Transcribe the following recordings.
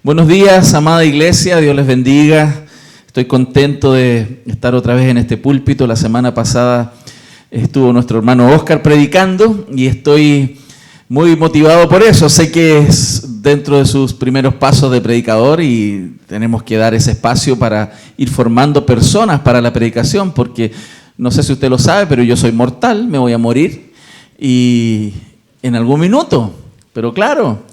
Buenos días, amada iglesia, Dios les bendiga. Estoy contento de estar otra vez en este púlpito. La semana pasada estuvo nuestro hermano Oscar predicando y estoy muy motivado por eso. Sé que es dentro de sus primeros pasos de predicador y tenemos que dar ese espacio para ir formando personas para la predicación, porque no sé si usted lo sabe, pero yo soy mortal, me voy a morir y en algún minuto, pero claro.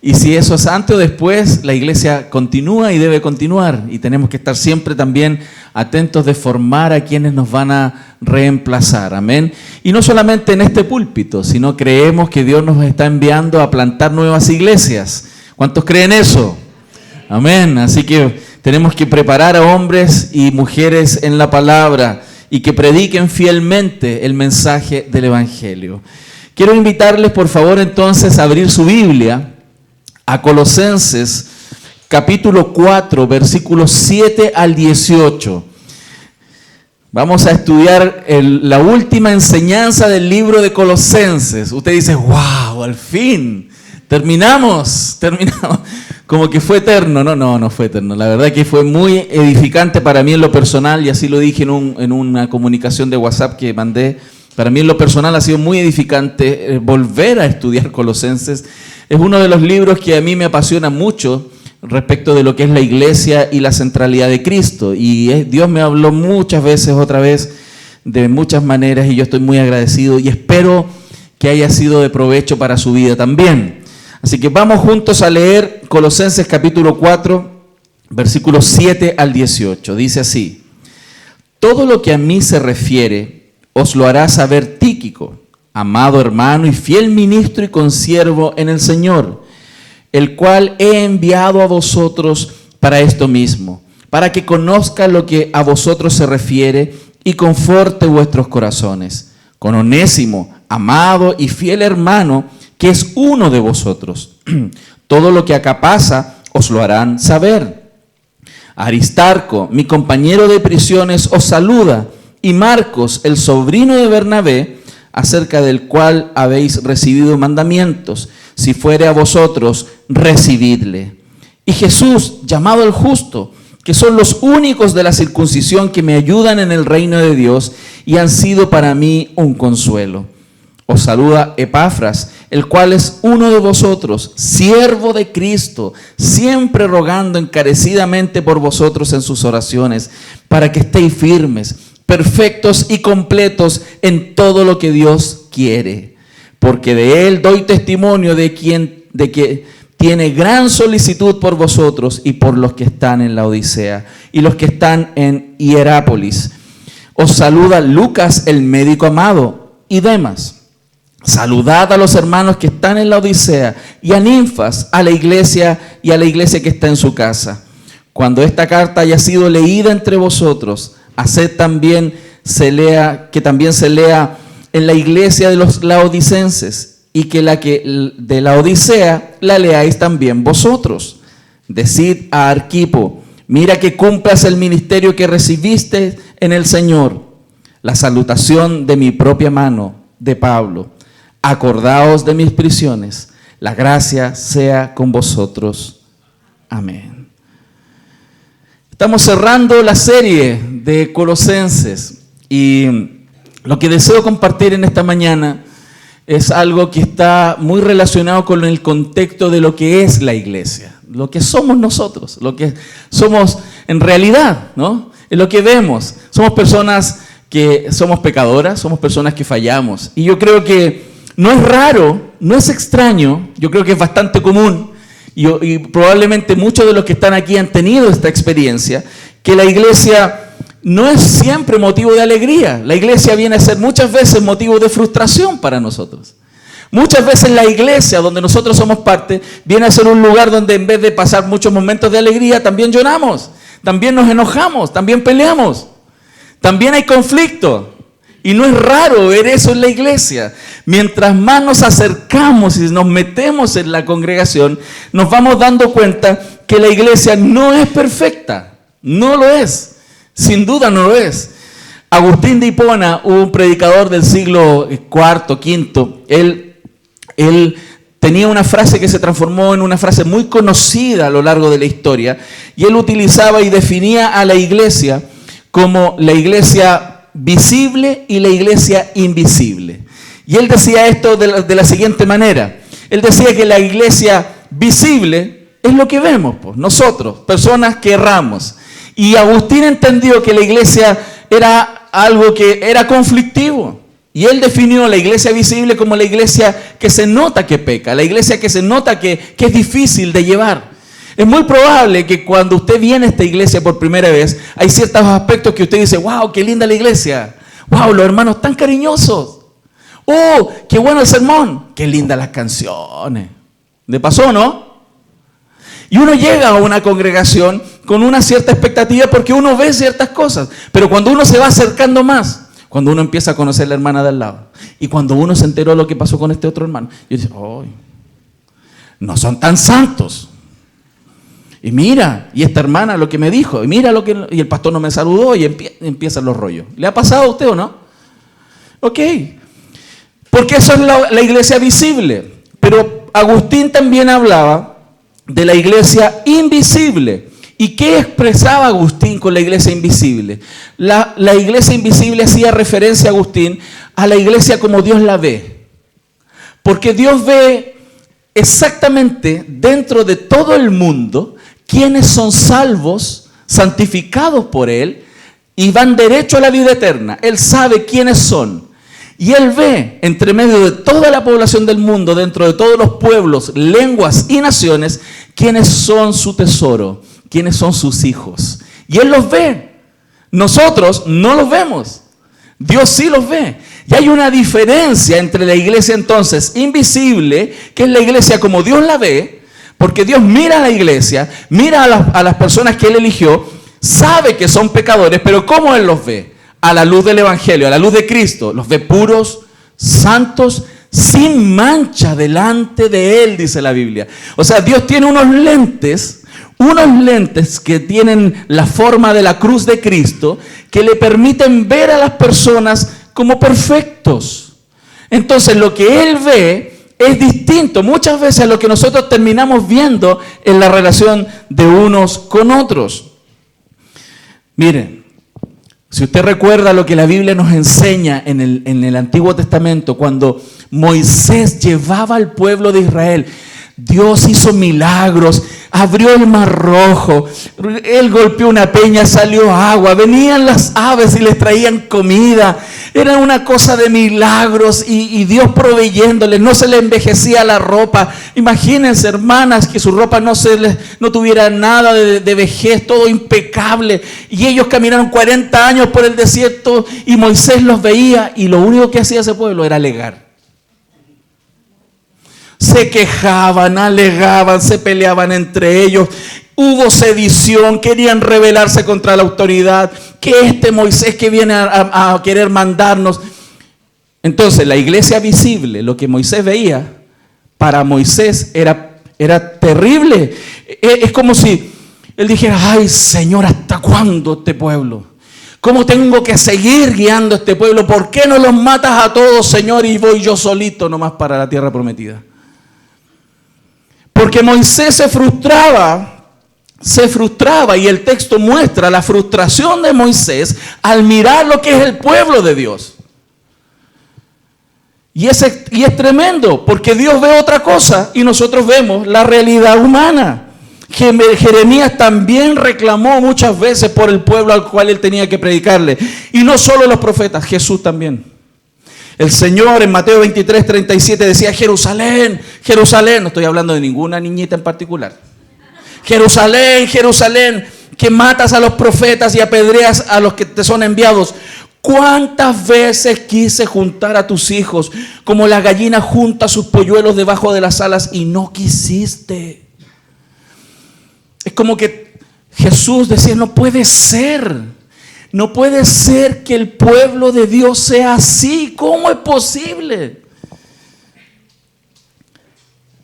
Y si eso es antes o después, la iglesia continúa y debe continuar. Y tenemos que estar siempre también atentos de formar a quienes nos van a reemplazar. Amén. Y no solamente en este púlpito, sino creemos que Dios nos está enviando a plantar nuevas iglesias. ¿Cuántos creen eso? Amén. Así que tenemos que preparar a hombres y mujeres en la palabra y que prediquen fielmente el mensaje del Evangelio. Quiero invitarles, por favor, entonces a abrir su Biblia a Colosenses, capítulo 4, versículos 7 al 18. Vamos a estudiar la última enseñanza del libro de Colosenses. Usted dice, wow, al fin, terminamos. Como que fue eterno. No fue eterno. La verdad que fue muy edificante para mí en lo personal, y así lo dije en una comunicación de WhatsApp que mandé. Para mí en lo personal ha sido muy edificante volver a estudiar Colosenses. Es uno de los libros que a mí me apasiona mucho respecto de lo que es la iglesia y la centralidad de Cristo. Y Dios me habló muchas veces, otra vez, de muchas maneras, y yo estoy muy agradecido y espero que haya sido de provecho para su vida también. Así que vamos juntos a leer Colosenses capítulo 4, versículos 7 al 18. Dice así: todo lo que a mí se refiere os lo hará saber Tíquico, amado hermano y fiel ministro y consiervo en el Señor, el cual he enviado a vosotros para esto mismo, para que conozca lo que a vosotros se refiere y conforte vuestros corazones. Con Onésimo, amado y fiel hermano, que es uno de vosotros. Todo lo que acá pasa os lo harán saber. Aristarco, mi compañero de prisiones, os saluda, y Marcos, el sobrino de Bernabé, acerca del cual habéis recibido mandamientos. Si fuere a vosotros, recibidle. Y Jesús, llamado el justo, que son los únicos de la circuncisión que me ayudan en el reino de Dios y han sido para mí un consuelo. Os saluda Epafras, el cual es uno de vosotros, siervo de Cristo, siempre rogando encarecidamente por vosotros en sus oraciones, para que estéis firmes, perfectos y completos en todo lo que Dios quiere. Porque de Él doy testimonio de que tiene gran solicitud por vosotros y por los que están en la Odisea y los que están en Hierápolis. Os saluda Lucas, el médico amado, y Demas. Saludad a los hermanos que están en la Odisea y a Ninfas, a la iglesia y a la iglesia que está en su casa. Cuando esta carta haya sido leída entre vosotros, haced también que también se lea en la iglesia de los laodicenses, y que de la Odisea la leáis también vosotros. Decid a Arquipo, mira que cumplas el ministerio que recibiste en el Señor. La salutación de mi propia mano, de Pablo. Acordaos de mis prisiones. La gracia sea con vosotros. Amén. Estamos cerrando la serie de Colosenses y lo que deseo compartir en esta mañana es algo que está muy relacionado con el contexto de lo que es la iglesia, lo que somos nosotros, lo que somos en realidad, ¿no? Es lo que vemos. Somos personas que somos pecadoras, somos personas que fallamos. Y yo creo que no es raro, no es extraño, yo creo que es bastante común. Y probablemente muchos de los que están aquí han tenido esta experiencia, que la iglesia no es siempre motivo de alegría. La iglesia viene a ser muchas veces motivo de frustración para nosotros. Muchas veces la iglesia, donde nosotros somos parte, viene a ser un lugar donde en vez de pasar muchos momentos de alegría, también lloramos, también nos enojamos, también peleamos, también hay conflicto. Y no es raro ver eso en la iglesia. Mientras más nos acercamos y nos metemos en la congregación, nos vamos dando cuenta que la iglesia no es perfecta. No lo es. Sin duda no lo es. Agustín de Hipona, un predicador del siglo IV, V, él tenía una frase que se transformó en una frase muy conocida a lo largo de la historia, y él utilizaba y definía a la iglesia como la iglesia visible y la iglesia invisible. Y él decía esto de la siguiente manera. Él decía que la iglesia visible es lo que vemos, pues, nosotros, personas que erramos. Y Agustín entendió que la iglesia era algo que era conflictivo. Y él definió la iglesia visible como la iglesia que se nota que peca, la iglesia que se nota que es difícil de llevar. Es muy probable que cuando usted viene a esta iglesia por primera vez, hay ciertos aspectos que usted dice, wow, qué linda la iglesia. Wow, los hermanos tan cariñosos. Oh, qué bueno el sermón. Qué lindas las canciones. ¿Le pasó, no? Y uno llega a una congregación con una cierta expectativa porque uno ve ciertas cosas. Pero cuando uno se va acercando más, cuando uno empieza a conocer a la hermana de al lado, y cuando uno se enteró de lo que pasó con este otro hermano, y dice, oh, no son tan santos. Y mira, y esta hermana lo que me dijo, y mira lo que, y el pastor no me saludó, y empiezan los rollos. ¿Le ha pasado a usted o no? Ok. Porque eso es la iglesia visible. Pero Agustín también hablaba de la iglesia invisible. ¿Y qué expresaba Agustín con la iglesia invisible? La iglesia invisible hacía referencia, Agustín, a la iglesia como Dios la ve. Porque Dios ve exactamente dentro de todo el mundo quiénes son salvos, santificados por Él y van derecho a la vida eterna. Él sabe quiénes son. Y Él ve entre medio de toda la población del mundo, dentro de todos los pueblos, lenguas y naciones, quiénes son su tesoro, quiénes son sus hijos. Y Él los ve. Nosotros no los vemos. Dios sí los ve. Y hay una diferencia entre la iglesia entonces invisible, que es la iglesia como Dios la ve, porque Dios mira a la iglesia, mira a las personas que Él eligió, sabe que son pecadores, pero ¿cómo Él los ve? A la luz del Evangelio, a la luz de Cristo. Los ve puros, santos, sin mancha delante de Él, dice la Biblia. O sea, Dios tiene unos lentes que tienen la forma de la cruz de Cristo, que le permiten ver a las personas como perfectos. Entonces, lo que Él ve es distinto muchas veces a lo que nosotros terminamos viendo en la relación de unos con otros. Miren, si usted recuerda lo que la Biblia nos enseña en el Antiguo Testamento, cuando Moisés llevaba al pueblo de Israel, Dios hizo milagros, abrió el mar rojo, Él golpeó una peña, salió agua, venían las aves y les traían comida, era una cosa de milagros y Dios proveyéndoles, no se le envejecía la ropa. Imagínense, hermanas, que su ropa no tuviera nada de vejez, todo impecable, y ellos caminaron 40 años por el desierto y Moisés los veía y lo único que hacía ese pueblo era alegar. Se quejaban, alegaban, se peleaban entre ellos. Hubo sedición, querían rebelarse contra la autoridad. Que este Moisés que viene a querer mandarnos. Entonces, la iglesia visible, lo que Moisés veía, para Moisés era terrible. Es como si él dijera, ay Señor, ¿hasta cuándo este pueblo? ¿Cómo tengo que seguir guiando a este pueblo? ¿Por qué no los matas a todos, Señor, y voy yo solito nomás para la tierra prometida? Porque Moisés se frustraba y el texto muestra la frustración de Moisés al mirar lo que es el pueblo de Dios. Y es tremendo, porque Dios ve otra cosa y nosotros vemos la realidad humana. Jeremías también reclamó muchas veces por el pueblo al cual él tenía que predicarle. Y no solo los profetas, Jesús también. El Señor en Mateo 23, 37 decía, Jerusalén, Jerusalén, no estoy hablando de ninguna niñita en particular. Jerusalén, Jerusalén, que matas a los profetas y apedreas a los que te son enviados. ¿Cuántas veces quise juntar a tus hijos como la gallina junta sus polluelos debajo de las alas y no quisiste? Es como que Jesús decía, no puede ser. No puede ser que el pueblo de Dios sea así. ¿Cómo es posible?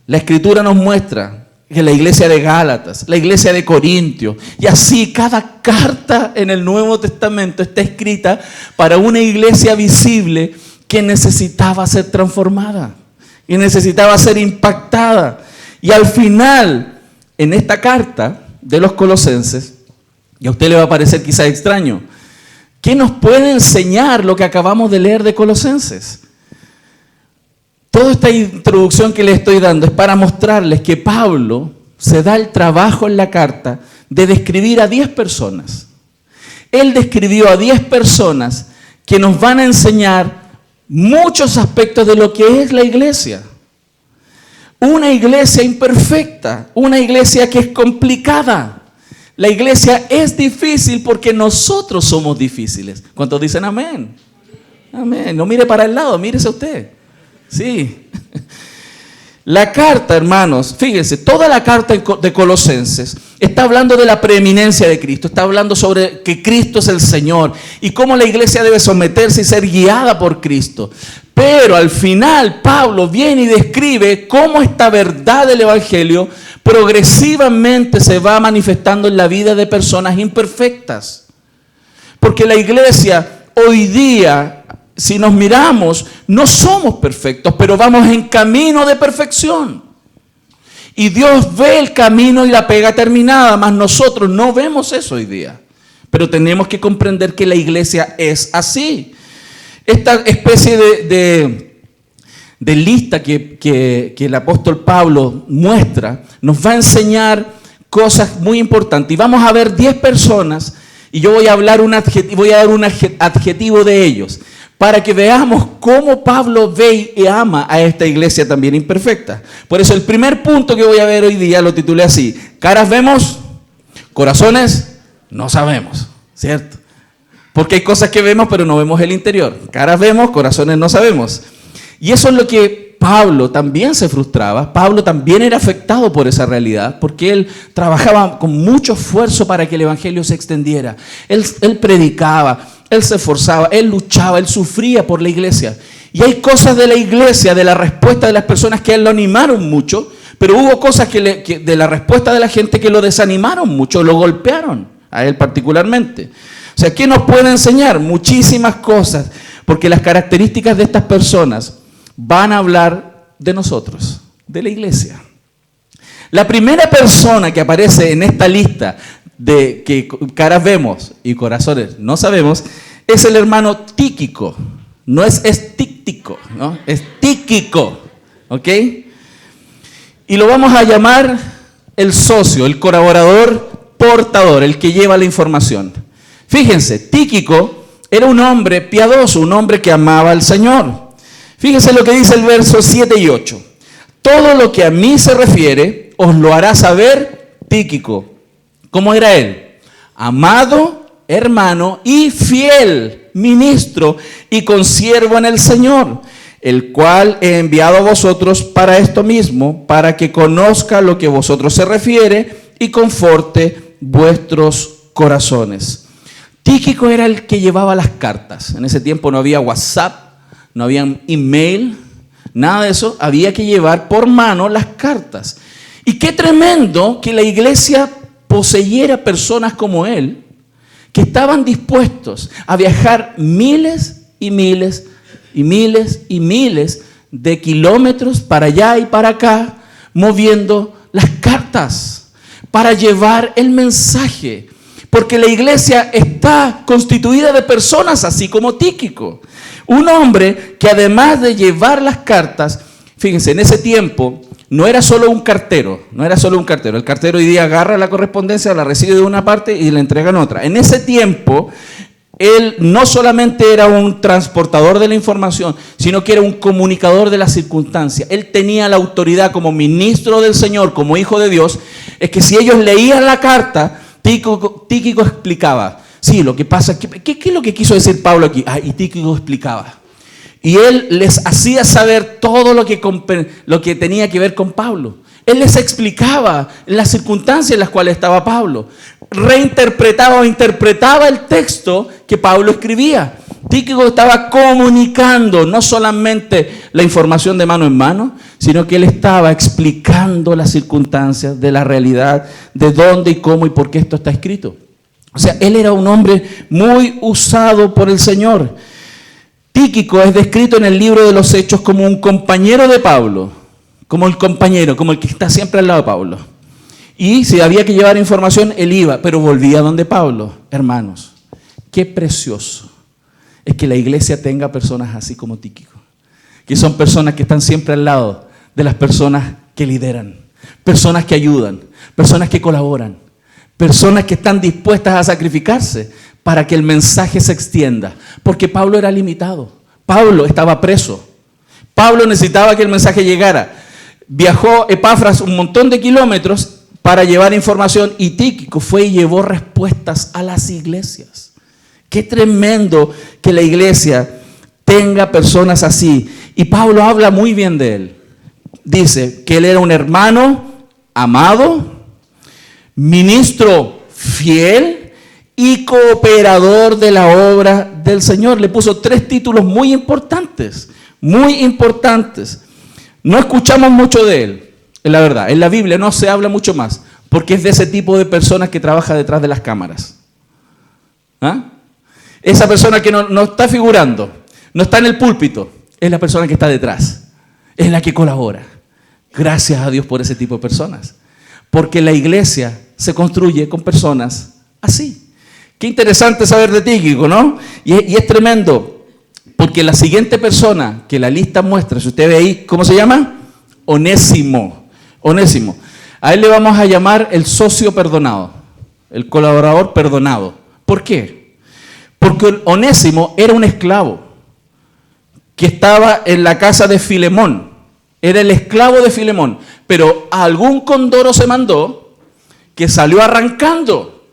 La Escritura nos muestra que la iglesia de Gálatas, la iglesia de Corintios, y así cada carta en el Nuevo Testamento está escrita para una iglesia visible que necesitaba ser transformada, y necesitaba ser impactada. Y al final, en esta carta de los Colosenses, y a usted le va a parecer quizás extraño, ¿qué nos puede enseñar lo que acabamos de leer de Colosenses? Toda esta introducción que les estoy dando es para mostrarles que Pablo se da el trabajo en la carta de describir a 10 personas. Él describió a 10 personas que nos van a enseñar muchos aspectos de lo que es la iglesia. Una iglesia imperfecta, una iglesia que es complicada. La iglesia es difícil porque nosotros somos difíciles. ¿Cuántos dicen amén? Amén. No mire para el lado, mírese usted. Sí. La carta, hermanos, fíjense, toda la carta de Colosenses está hablando de la preeminencia de Cristo, está hablando sobre que Cristo es el Señor y cómo la iglesia debe someterse y ser guiada por Cristo. Pero al final Pablo viene y describe cómo esta verdad del Evangelio progresivamente se va manifestando en la vida de personas imperfectas. Porque la iglesia hoy día, si nos miramos, no somos perfectos, pero vamos en camino de perfección. Y Dios ve el camino y la pega terminada, mas nosotros no vemos eso hoy día. Pero tenemos que comprender que la iglesia es así. Esta especie de lista que el apóstol Pablo muestra nos va a enseñar cosas muy importantes. Y vamos a ver 10 personas y yo voy a dar un adjetivo de ellos, para que veamos cómo Pablo ve y ama a esta iglesia también imperfecta. Por eso el primer punto que voy a ver hoy día lo titulé así: caras vemos, corazones no sabemos, ¿cierto? Porque hay cosas que vemos pero no vemos el interior. Caras vemos, corazones no sabemos. Y eso es lo que Pablo también se frustraba. Pablo también era afectado por esa realidad, porque él trabajaba con mucho esfuerzo para que el evangelio se extendiera. Él predicaba, él se esforzaba, él luchaba, él sufría por la iglesia. Y hay cosas de la iglesia, de la respuesta de las personas que a él lo animaron mucho, pero hubo cosas que de la respuesta de la gente que lo desanimaron mucho, lo golpearon, a él particularmente. O sea, ¿qué nos puede enseñar? Muchísimas cosas, porque las características de estas personas van a hablar de nosotros, de la iglesia. La primera persona que aparece en esta lista de que caras vemos y corazones no sabemos es el hermano Tíquico. No es Estíctico, ¿no? Es Tíquico, ¿ok? Y lo vamos a llamar el socio, el colaborador portador, el que lleva la información. Fíjense, Tíquico era un hombre piadoso, un hombre que amaba al Señor. Fíjense lo que dice el verso 7 y 8. Todo lo que a mí se refiere os lo hará saber Tíquico. ¿Cómo era él? Amado, hermano y fiel ministro y consiervo en el Señor, el cual he enviado a vosotros para esto mismo, para que conozca lo que a vosotros se refiere y conforte vuestros corazones. Tíquico era el que llevaba las cartas. En ese tiempo no había WhatsApp, no había email, nada de eso. Había que llevar por mano las cartas. Y qué tremendo que la iglesia poseyera personas como él, que estaban dispuestos a viajar miles y miles y miles y miles de kilómetros para allá y para acá, moviendo las cartas para llevar el mensaje. Porque la iglesia está constituida de personas así como Tíquico. Un hombre que además de llevar las cartas, fíjense, en ese tiempo no era solo un cartero, El cartero hoy día agarra la correspondencia, la recibe de una parte y la entrega en otra. En ese tiempo, él no solamente era un transportador de la información, sino que era un comunicador de las circunstancias. Él tenía la autoridad como ministro del Señor, como hijo de Dios, es que si ellos leían la carta, Tíquico explicaba. Sí, lo que pasa, ¿qué es lo que quiso decir Pablo aquí? Y Tíquico explicaba. Y él les hacía saber todo lo que tenía que ver con Pablo. Él les explicaba las circunstancias en las cuales estaba Pablo. Reinterpretaba o interpretaba el texto que Pablo escribía. Tíquico estaba comunicando no solamente la información de mano en mano, sino que él estaba explicando las circunstancias de la realidad, de dónde y cómo y por qué esto está escrito. O sea, él era un hombre muy usado por el Señor. Tíquico es descrito en el libro de los Hechos como un compañero de Pablo, como el compañero, como el que está siempre al lado de Pablo. Y si había que llevar información, él iba, pero volvía donde Pablo. Hermanos, qué precioso es que la iglesia tenga personas así como Tíquico, que son personas que están siempre al lado de las personas que lideran, personas que ayudan, personas que colaboran, personas que están dispuestas a sacrificarse para que el mensaje se extienda. Porque Pablo era limitado, Pablo estaba preso, Pablo necesitaba que el mensaje llegara. Viajó Epafras un montón de kilómetros para llevar información y Tíquico fue y llevó respuestas a las iglesias. Qué tremendo que la iglesia tenga personas así. Y Pablo habla muy bien de él. Dice que él era un hermano amado, ministro fiel y cooperador de la obra del Señor. Le puso 3 títulos muy importantes, muy importantes. No escuchamos mucho de él, es la verdad. En la Biblia no se habla mucho más, porque es de ese tipo de personas que trabaja detrás de las cámaras. ¿Ah? Esa persona que no está figurando, no está en el púlpito, es la persona que está detrás, es la que colabora. Gracias a Dios por ese tipo de personas, porque la iglesia se construye con personas así. Qué interesante saber de Tíquico, ¿no? Y es tremendo. Porque la siguiente persona que la lista muestra, si usted ve ahí, ¿cómo se llama? Onésimo. Onésimo. A él le vamos a llamar el socio perdonado, el colaborador perdonado. ¿Por qué? Porque Onésimo era un esclavo que estaba en la casa de Filemón. Era el esclavo de Filemón. Pero algún condoro se mandó que salió arrancando.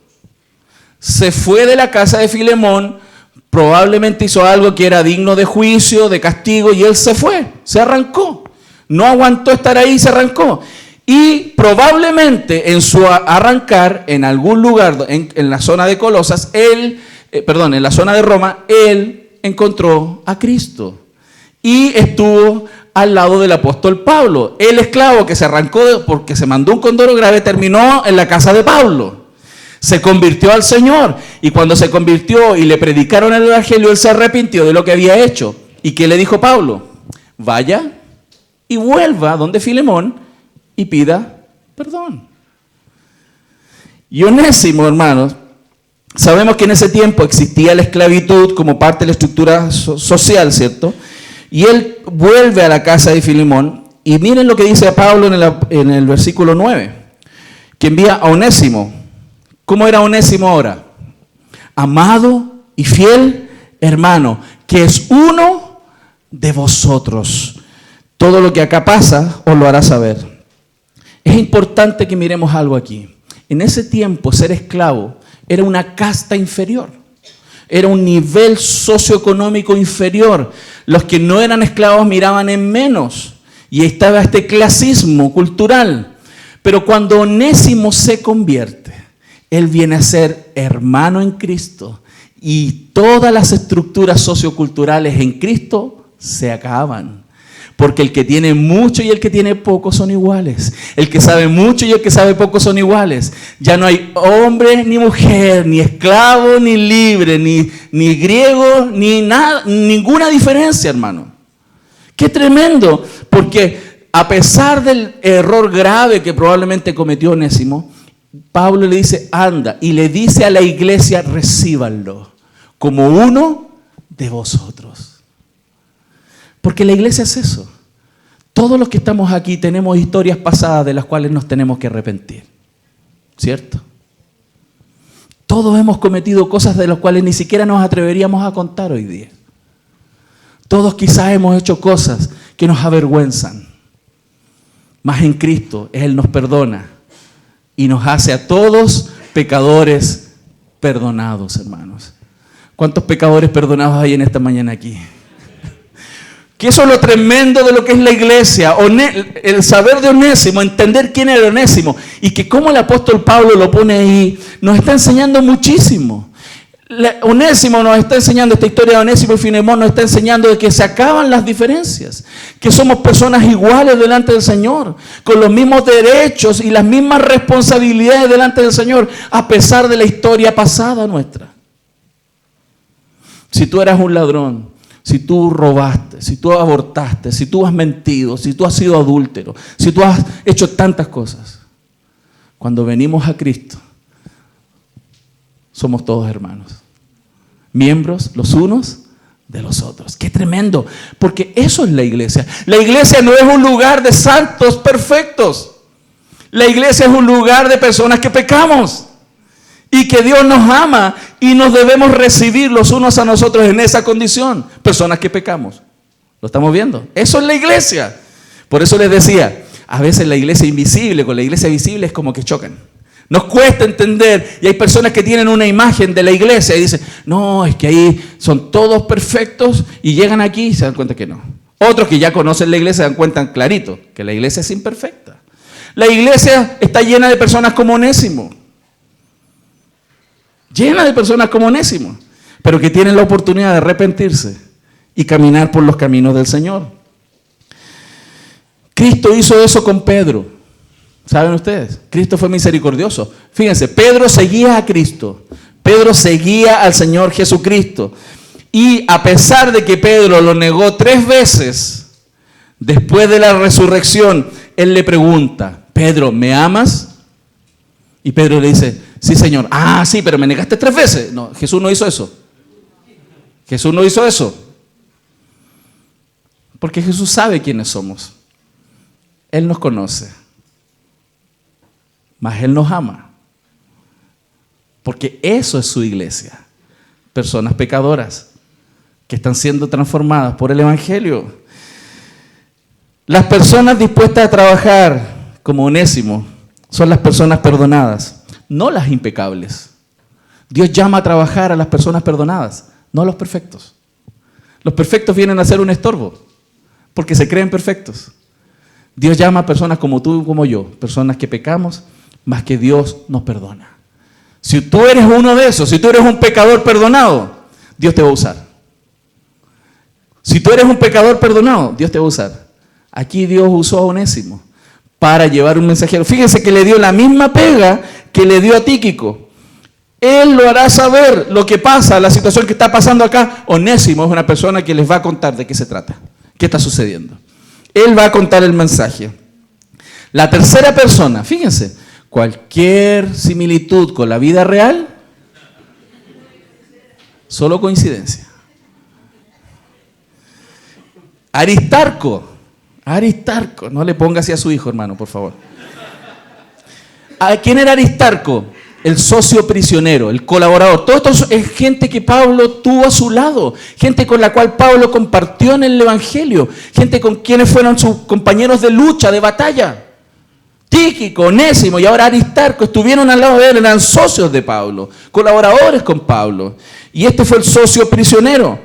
Se fue de la casa de Filemón. Probablemente hizo algo que era digno de juicio, de castigo, y él se fue, se arrancó. No aguantó estar ahí y se arrancó. Y probablemente en su arrancar, en algún lugar, en la zona de Colosas, en la zona de Roma, él encontró a Cristo. Y estuvo al lado del apóstol Pablo. El esclavo que se arrancó porque se mandó un condoro grave terminó en la casa de Pablo. Se convirtió al Señor, y cuando se convirtió y le predicaron el evangelio, él se arrepintió de lo que había hecho. ¿Y qué le dijo Pablo? Vaya y vuelva donde Filemón y pida perdón. Y Onésimo, hermanos, sabemos que en ese tiempo existía la esclavitud como parte de la estructura social, ¿cierto? Y él vuelve a la casa de Filemón, y miren lo que dice Pablo en el versículo 9, que envía a Onésimo. ¿Cómo era Onésimo ahora? Amado y fiel hermano, que es uno de vosotros. Todo lo que acá pasa os lo hará saber. Es importante que miremos algo aquí. En ese tiempo, ser esclavo era una casta inferior. Era un nivel socioeconómico inferior. Los que no eran esclavos miraban en menos. Y estaba este clasismo cultural. Pero cuando Onésimo se convierte, él viene a ser hermano en Cristo, y todas las estructuras socioculturales en Cristo se acaban. Porque el que tiene mucho y el que tiene poco son iguales. El que sabe mucho y el que sabe poco son iguales. Ya no hay hombre ni mujer, ni esclavo ni libre, ni griego, ni nada, ninguna diferencia, hermano. Qué tremendo, porque a pesar del error grave que probablemente cometió Onésimo, Pablo le dice, anda, y le dice a la iglesia, recíbanlo como uno de vosotros. Porque la iglesia es eso. Todos los que estamos aquí tenemos historias pasadas de las cuales nos tenemos que arrepentir. ¿Cierto? Todos hemos cometido cosas de las cuales ni siquiera nos atreveríamos a contar hoy día. Todos quizás hemos hecho cosas que nos avergüenzan. Mas en Cristo Él nos perdona y nos hace a todos pecadores perdonados, hermanos. ¿Cuántos pecadores perdonados hay en esta mañana aquí? Que eso es lo tremendo de lo que es la iglesia. El saber de Onésimo, entender quién era Onésimo, y que como el apóstol Pablo lo pone ahí, nos está enseñando muchísimo. Onésimo nos está enseñando, esta historia de Onésimo y Filemón nos está enseñando de que se acaban las diferencias, que somos personas iguales delante del Señor, con los mismos derechos y las mismas responsabilidades delante del Señor, a pesar de la historia pasada nuestra. Si tú eras un ladrón, si tú robaste, si tú abortaste, si tú has mentido, si tú has sido adúltero, si tú has hecho tantas cosas, cuando venimos a Cristo, somos todos hermanos, miembros los unos de los otros. ¡Qué tremendo! Porque eso es la iglesia. La iglesia no es un lugar de santos perfectos. La iglesia es un lugar de personas que pecamos y que Dios nos ama y nos debemos recibir los unos a nosotros en esa condición. Personas que pecamos. ¿Lo estamos viendo? Eso es la iglesia. Por eso les decía, a veces la iglesia invisible con la iglesia visible es como que chocan. Nos cuesta entender, y hay personas que tienen una imagen de la iglesia y dicen, no, es que ahí son todos perfectos, y llegan aquí y se dan cuenta que no. Otros que ya conocen la iglesia se dan cuenta clarito que la iglesia es imperfecta. La iglesia está llena de personas como Onésimo. Llena de personas como Onésimo, pero que tienen la oportunidad de arrepentirse y caminar por los caminos del Señor. Cristo hizo eso con Pedro. ¿Saben ustedes? Cristo fue misericordioso. Fíjense, Pedro seguía a Cristo. Pedro seguía al Señor Jesucristo. Y a pesar de que Pedro lo negó 3 veces, después de la resurrección, él le pregunta, Pedro, ¿me amas? Y Pedro le dice, sí, Señor. Ah, sí, pero me negaste 3 veces. No, Jesús no hizo eso. Jesús no hizo eso. Porque Jesús sabe quiénes somos. Él nos conoce. Mas Él nos ama. Porque eso es su iglesia. Personas pecadoras que están siendo transformadas por el Evangelio. Las personas dispuestas a trabajar como Onésimo son las personas perdonadas, no las impecables. Dios llama a trabajar a las personas perdonadas, no a los perfectos. Los perfectos vienen a ser un estorbo, porque se creen perfectos. Dios llama a personas como tú y como yo, personas que pecamos, más que Dios nos perdona. Si tú eres uno de esos, si tú eres un pecador perdonado, Dios te va a usar. Si tú eres un pecador perdonado, Dios te va a usar. Aquí Dios usó a Onésimo para llevar un mensajero. Fíjense que le dio la misma pega que le dio a Tíquico. Él lo hará saber lo que pasa, la situación que está pasando acá. Onésimo es una persona que les va a contar de qué se trata, qué está sucediendo. Él va a contar el mensaje. La tercera persona, fíjense, cualquier similitud con la vida real, solo coincidencia. Aristarco, no le ponga así a su hijo, hermano, por favor. ¿Quién era Aristarco? El socio prisionero, el colaborador. Todo esto es gente que Pablo tuvo a su lado, gente con la cual Pablo compartió en el Evangelio, gente con quienes fueron sus compañeros de lucha, de batalla. Tíquico, Onésimo y ahora Aristarco estuvieron al lado de él, eran socios de Pablo, colaboradores con Pablo. Y este fue el socio prisionero.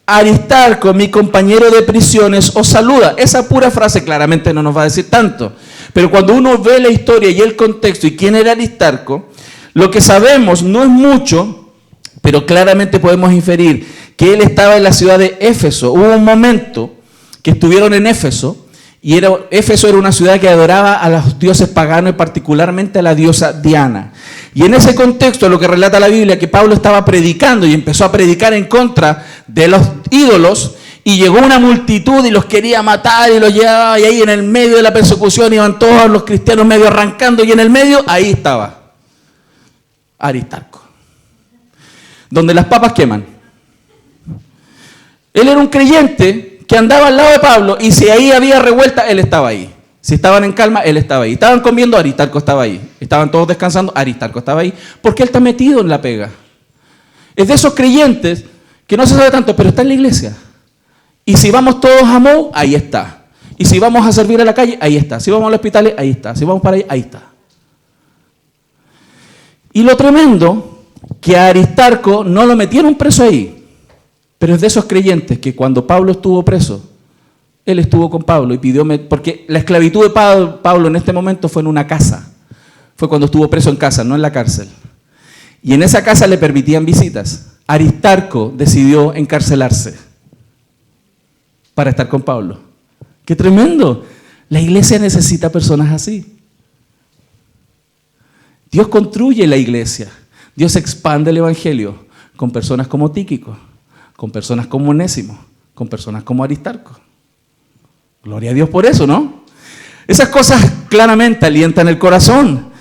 Aristarco, mi compañero de prisiones, os saluda. Esa pura frase claramente no nos va a decir tanto. Pero cuando uno ve la historia y el contexto y quién era Aristarco, lo que sabemos no es mucho, pero claramente podemos inferir que él estaba en la ciudad de Éfeso. Hubo un momento que estuvieron en Éfeso, y Éfeso era una ciudad que adoraba a los dioses paganos y particularmente a la diosa Diana. Y en ese contexto, lo que relata la Biblia, que Pablo estaba predicando y empezó a predicar en contra de los ídolos, y llegó una multitud y los quería matar y los llevaba, y ahí en el medio de la persecución iban todos los cristianos medio arrancando, y en el medio, ahí estaba Aristarco, donde las papas queman. Él era un creyente que andaba al lado de Pablo, y si ahí había revuelta, él estaba ahí. Si estaban en calma, él estaba ahí. Estaban comiendo, Aristarco estaba ahí. Estaban todos descansando, Aristarco estaba ahí. Porque él está metido en la pega. Es de esos creyentes que no se sabe tanto, pero está en la iglesia. Y si vamos todos a Mou, ahí está. Y si vamos a servir a la calle, ahí está. Si vamos al hospital, ahí está. Si vamos para allá, ahí está. Y lo tremendo, que a Aristarco no lo metieron preso ahí. Pero es de esos creyentes que cuando Pablo estuvo preso, él estuvo con Pablo y pidió, porque la esclavitud de Pablo en este momento fue en una casa. Fue cuando estuvo preso en casa, no en la cárcel. Y en esa casa le permitían visitas. Aristarco decidió encarcelarse para estar con Pablo. ¡Qué tremendo! La iglesia necesita personas así. Dios construye la iglesia. Dios expande el evangelio con personas como Tíquico, con personas como Onésimo, con personas como Aristarco. Gloria a Dios por eso, ¿no? Esas cosas claramente alientan el corazón.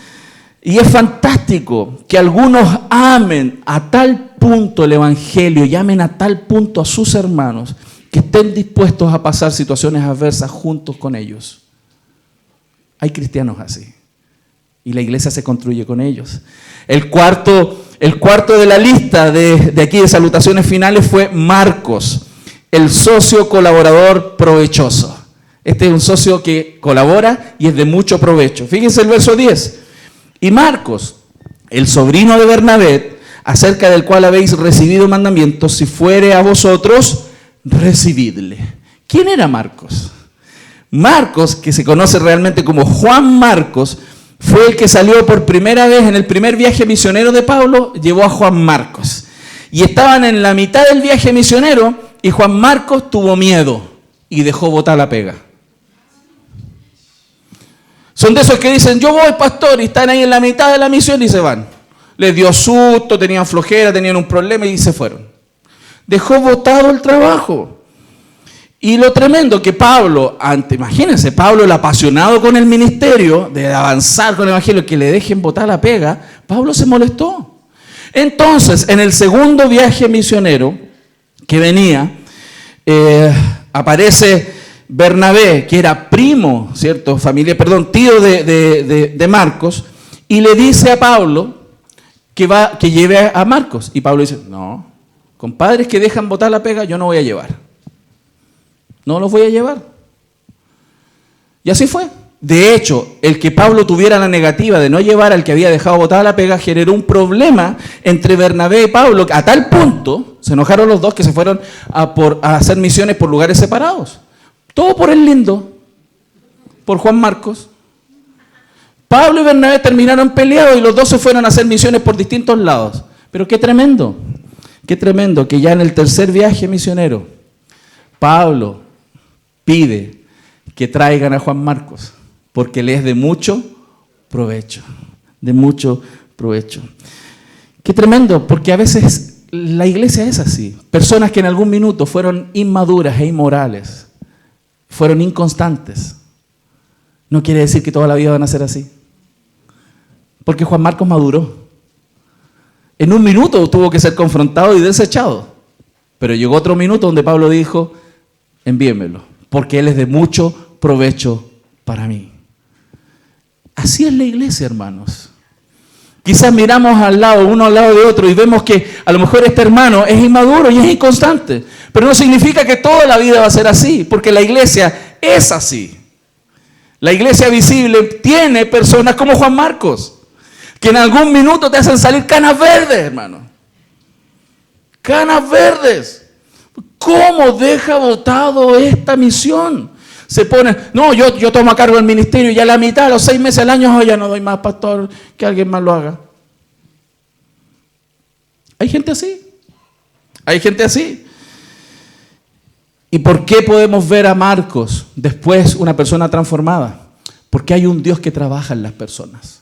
Y es fantástico que algunos amen a tal punto el Evangelio y amen a tal punto a sus hermanos que estén dispuestos a pasar situaciones adversas juntos con ellos. Hay cristianos así. Y la iglesia se construye con ellos. El cuarto de la lista de aquí de salutaciones finales fue Marcos, el socio colaborador provechoso. Este es un socio que colabora y es de mucho provecho. Fíjense el verso 10. Y Marcos, el sobrino de Bernabé, acerca del cual habéis recibido mandamientos, si fuere a vosotros, recibidle. ¿Quién era Marcos? Marcos, que se conoce realmente como Juan Marcos, fue el que salió por primera vez en el primer viaje misionero de Pablo, llevó a Juan Marcos. Y estaban en la mitad del viaje misionero y Juan Marcos tuvo miedo y dejó botar la pega. Son de esos que dicen, yo voy, pastor, y están ahí en la mitad de la misión y se van. Les dio susto, tenían flojera, tenían un problema y se fueron. Dejó botado el trabajo. Y lo tremendo que Pablo, imagínense, Pablo el apasionado con el ministerio, de avanzar con el evangelio, que le dejen botar la pega, Pablo se molestó. Entonces, en el segundo viaje misionero que venía, aparece Bernabé, que era primo, ¿cierto? Tío de Marcos, y le dice a Pablo que lleve a Marcos. Y Pablo dice, no, compadres que dejan botar la pega, yo no voy a llevar. No los voy a llevar. Y así fue. De hecho, el que Pablo tuviera la negativa de no llevar al que había dejado botada la pega generó un problema entre Bernabé y Pablo, a tal punto se enojaron los dos que se fueron a hacer misiones por lugares separados. Todo por el lindo, por Juan Marcos. Pablo y Bernabé terminaron peleados y los dos se fueron a hacer misiones por distintos lados. Pero qué tremendo que ya en el tercer viaje misionero, Pablo pide que traigan a Juan Marcos, porque le es de mucho provecho, de mucho provecho. Qué tremendo, porque a veces la iglesia es así. Personas que en algún minuto fueron inmaduras e inmorales, fueron inconstantes. No quiere decir que toda la vida van a ser así. Porque Juan Marcos maduró. En un minuto tuvo que ser confrontado y desechado. Pero llegó otro minuto donde Pablo dijo, envíenmelo, porque él es de mucho provecho para mí. Así es la iglesia, hermanos. Quizás miramos uno al lado de otro y vemos que a lo mejor este hermano es inmaduro y es inconstante. Pero no significa que toda la vida va a ser así, porque la iglesia es así. La iglesia visible tiene personas como Juan Marcos, que en algún minuto te hacen salir canas verdes, hermano. Canas verdes. ¿Cómo deja botado esta misión? Se pone, no, yo tomo a cargo del ministerio y a la mitad, a los 6 meses al año, ya no doy más, pastor, que alguien más lo haga. Hay gente así. Hay gente así. ¿Y por qué podemos ver a Marcos después una persona transformada? Porque hay un Dios que trabaja en las personas.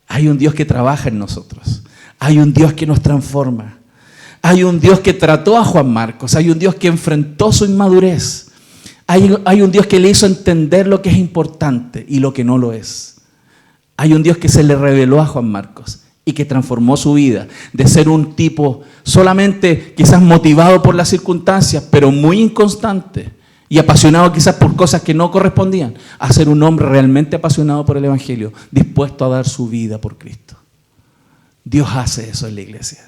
Hay un Dios que trabaja en nosotros. Hay un Dios que nos transforma. Hay un Dios que trató a Juan Marcos. Hay un Dios que enfrentó su inmadurez. Hay un Dios que le hizo entender lo que es importante y lo que no lo es. Hay un Dios que se le reveló a Juan Marcos y que transformó su vida de ser un tipo solamente quizás motivado por las circunstancias, pero muy inconstante y apasionado quizás por cosas que no correspondían, a ser un hombre realmente apasionado por el Evangelio, dispuesto a dar su vida por Cristo. Dios hace eso en la iglesia.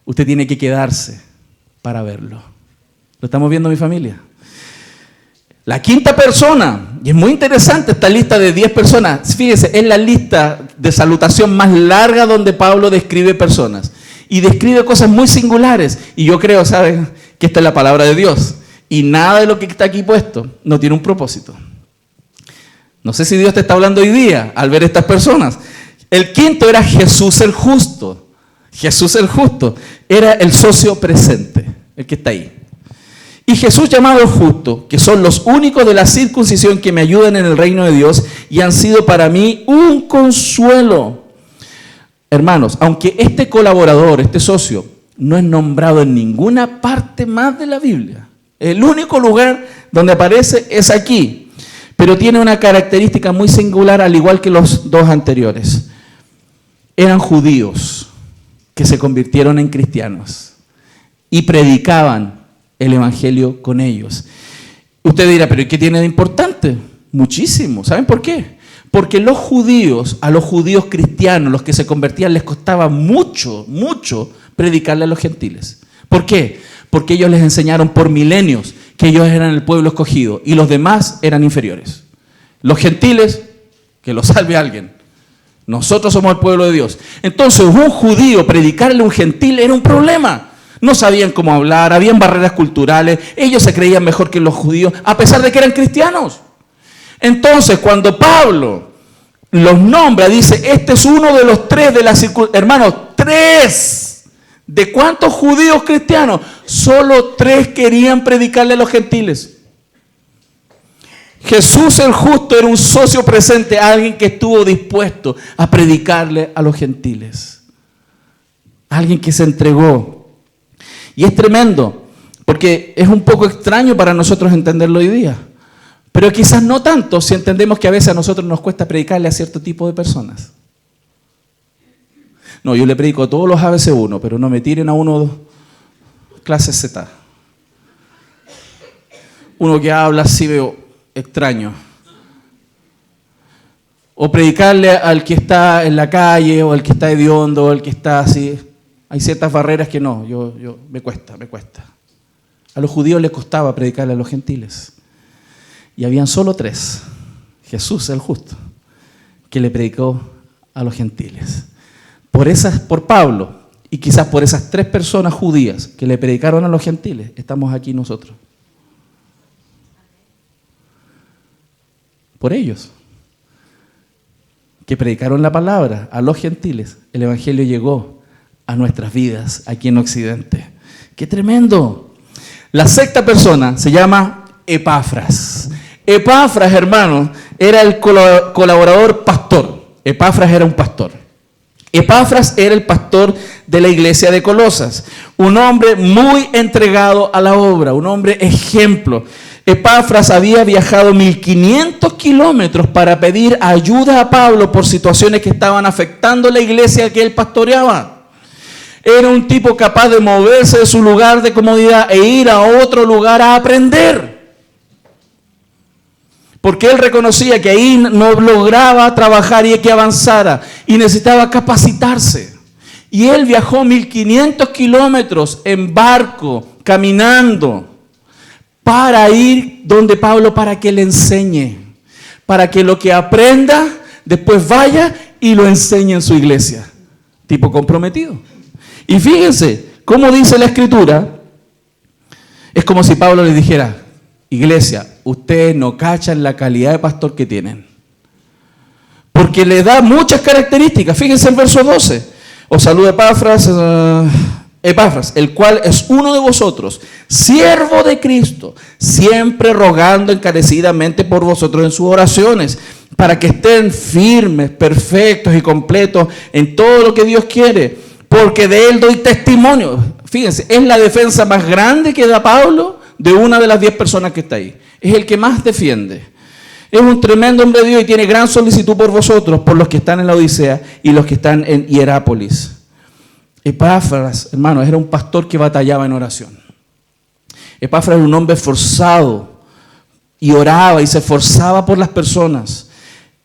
Usted tiene que quedarse para verlo. ¿Lo estamos viendo, mi familia? La quinta persona, y es muy interesante esta lista de 10 personas, fíjese, es la lista de salutación más larga donde Pablo describe personas. Y describe cosas muy singulares. Y yo creo, ¿saben?, que esta es la palabra de Dios. Y nada de lo que está aquí puesto no tiene un propósito. No sé si Dios te está hablando hoy día al ver estas personas. El quinto era Jesús el justo. Jesús el justo era el socio presente, el que está ahí. Y Jesús llamado el justo, que son los únicos de la circuncisión que me ayudan en el reino de Dios y han sido para mí un consuelo. Hermanos, aunque este colaborador, este socio, no es nombrado en ninguna parte más de la Biblia. El único lugar donde aparece es aquí, pero tiene una característica muy singular, al igual que los dos anteriores. Eran judíos que se convirtieron en cristianos y predicaban el evangelio con ellos. Usted dirá, ¿pero qué tiene de importante? Muchísimo. ¿Saben por qué? Porque a los judíos cristianos, los que se convertían, les costaba mucho predicarle a los gentiles. ¿Por qué? Porque ellos les enseñaron por milenios que ellos eran el pueblo escogido y los demás eran inferiores. Los gentiles, que los salve alguien. Nosotros somos el pueblo de Dios. Entonces, un judío predicarle a un gentil era un problema. No sabían cómo hablar, habían barreras culturales, ellos se creían mejor que los judíos, a pesar de que eran cristianos. Entonces, cuando Pablo los nombra, dice, este es uno de los tres de la circunstancia. Hermanos, 3. ¿De cuántos judíos cristianos? Solo 3 querían predicarle a los gentiles. Jesús el justo era un socio presente, alguien que estuvo dispuesto a predicarle a los gentiles. Alguien que se entregó. Y es tremendo, porque es un poco extraño para nosotros entenderlo hoy día. Pero quizás no tanto si entendemos que a veces a nosotros nos cuesta predicarle a cierto tipo de personas. No, yo le predico a todos los ABC1, pero no me tiren a uno clase Z. Uno que habla así veo extraño. O predicarle al que está en la calle, o al que está hediondo, o al que está así. Hay ciertas barreras que no, me cuesta. A los judíos les costaba predicarle a los gentiles. Y habían solo 3, Jesús el justo, que le predicó a los gentiles. Por Pablo, y quizás por esas 3 personas judías que le predicaron a los gentiles, estamos aquí nosotros. Por ellos, que predicaron la palabra a los gentiles, el evangelio llegó a nuestras vidas aquí en Occidente. ¡Qué tremendo! La 6ª persona se llama Epafras. Epafras, hermanos, era el colaborador pastor. Epafras era un pastor. Epafras era el pastor de la iglesia de Colosas. Un hombre muy entregado a la obra, un hombre ejemplo. Epafras había viajado 1500 kilómetros para pedir ayuda a Pablo por situaciones que estaban afectando la iglesia que él pastoreaba. Era un tipo capaz de moverse de su lugar de comodidad e ir a otro lugar a aprender. Porque él reconocía que ahí no lograba trabajar y que avanzara y necesitaba capacitarse. Y él viajó 1500 kilómetros en barco, caminando, para ir donde Pablo, para que le enseñe, para que lo que aprenda después vaya y lo enseñe en su iglesia. Tipo comprometido. Y fíjense, cómo dice la Escritura, es como si Pablo les dijera, iglesia, ustedes no cachan la calidad de pastor que tienen. Porque le da muchas características. Fíjense el verso 12. Os saluda Epafras, el cual es uno de vosotros, siervo de Cristo, siempre rogando encarecidamente por vosotros en sus oraciones, para que estén firmes, perfectos y completos en todo lo que Dios quiere, porque de él doy testimonio. Fíjense, es la defensa más grande que da Pablo de una de las 10 personas que está ahí. Es el que más defiende. Es un tremendo hombre de Dios y tiene gran solicitud por vosotros, por los que están en la Odisea y los que están en Hierápolis. Epafras, hermanos, era un pastor que batallaba en oración. Epafras era un hombre esforzado y oraba y se esforzaba por las personas.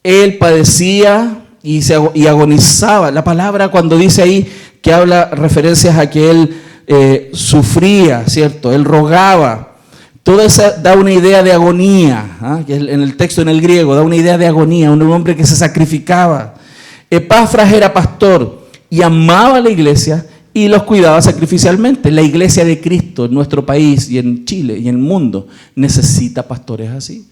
Él padecía y agonizaba. La palabra cuando dice ahí que habla referencias a que él sufría, ¿cierto? Él rogaba. Todo eso da una idea de agonía, que en el texto en el griego da una idea de agonía, un hombre que se sacrificaba. Epafras era pastor y amaba a la iglesia y los cuidaba sacrificialmente. La iglesia de Cristo en nuestro país y en Chile y en el mundo necesita pastores así.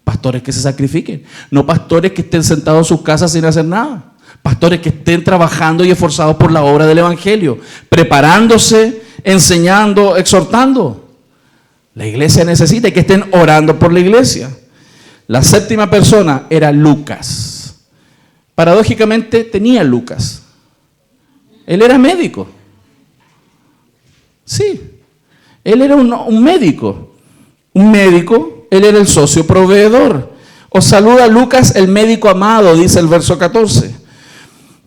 Pastores que se sacrifiquen, no pastores que estén sentados en sus casas sin hacer nada. Pastores que estén trabajando y esforzados por la obra del evangelio, preparándose, enseñando, exhortando. La iglesia necesita y que estén orando por la iglesia. La 7ª persona era Lucas. Paradójicamente tenía Lucas. Él era médico. Sí, él era un médico. Un médico, él era el socio proveedor. Os saluda Lucas, el médico amado, dice el verso 14.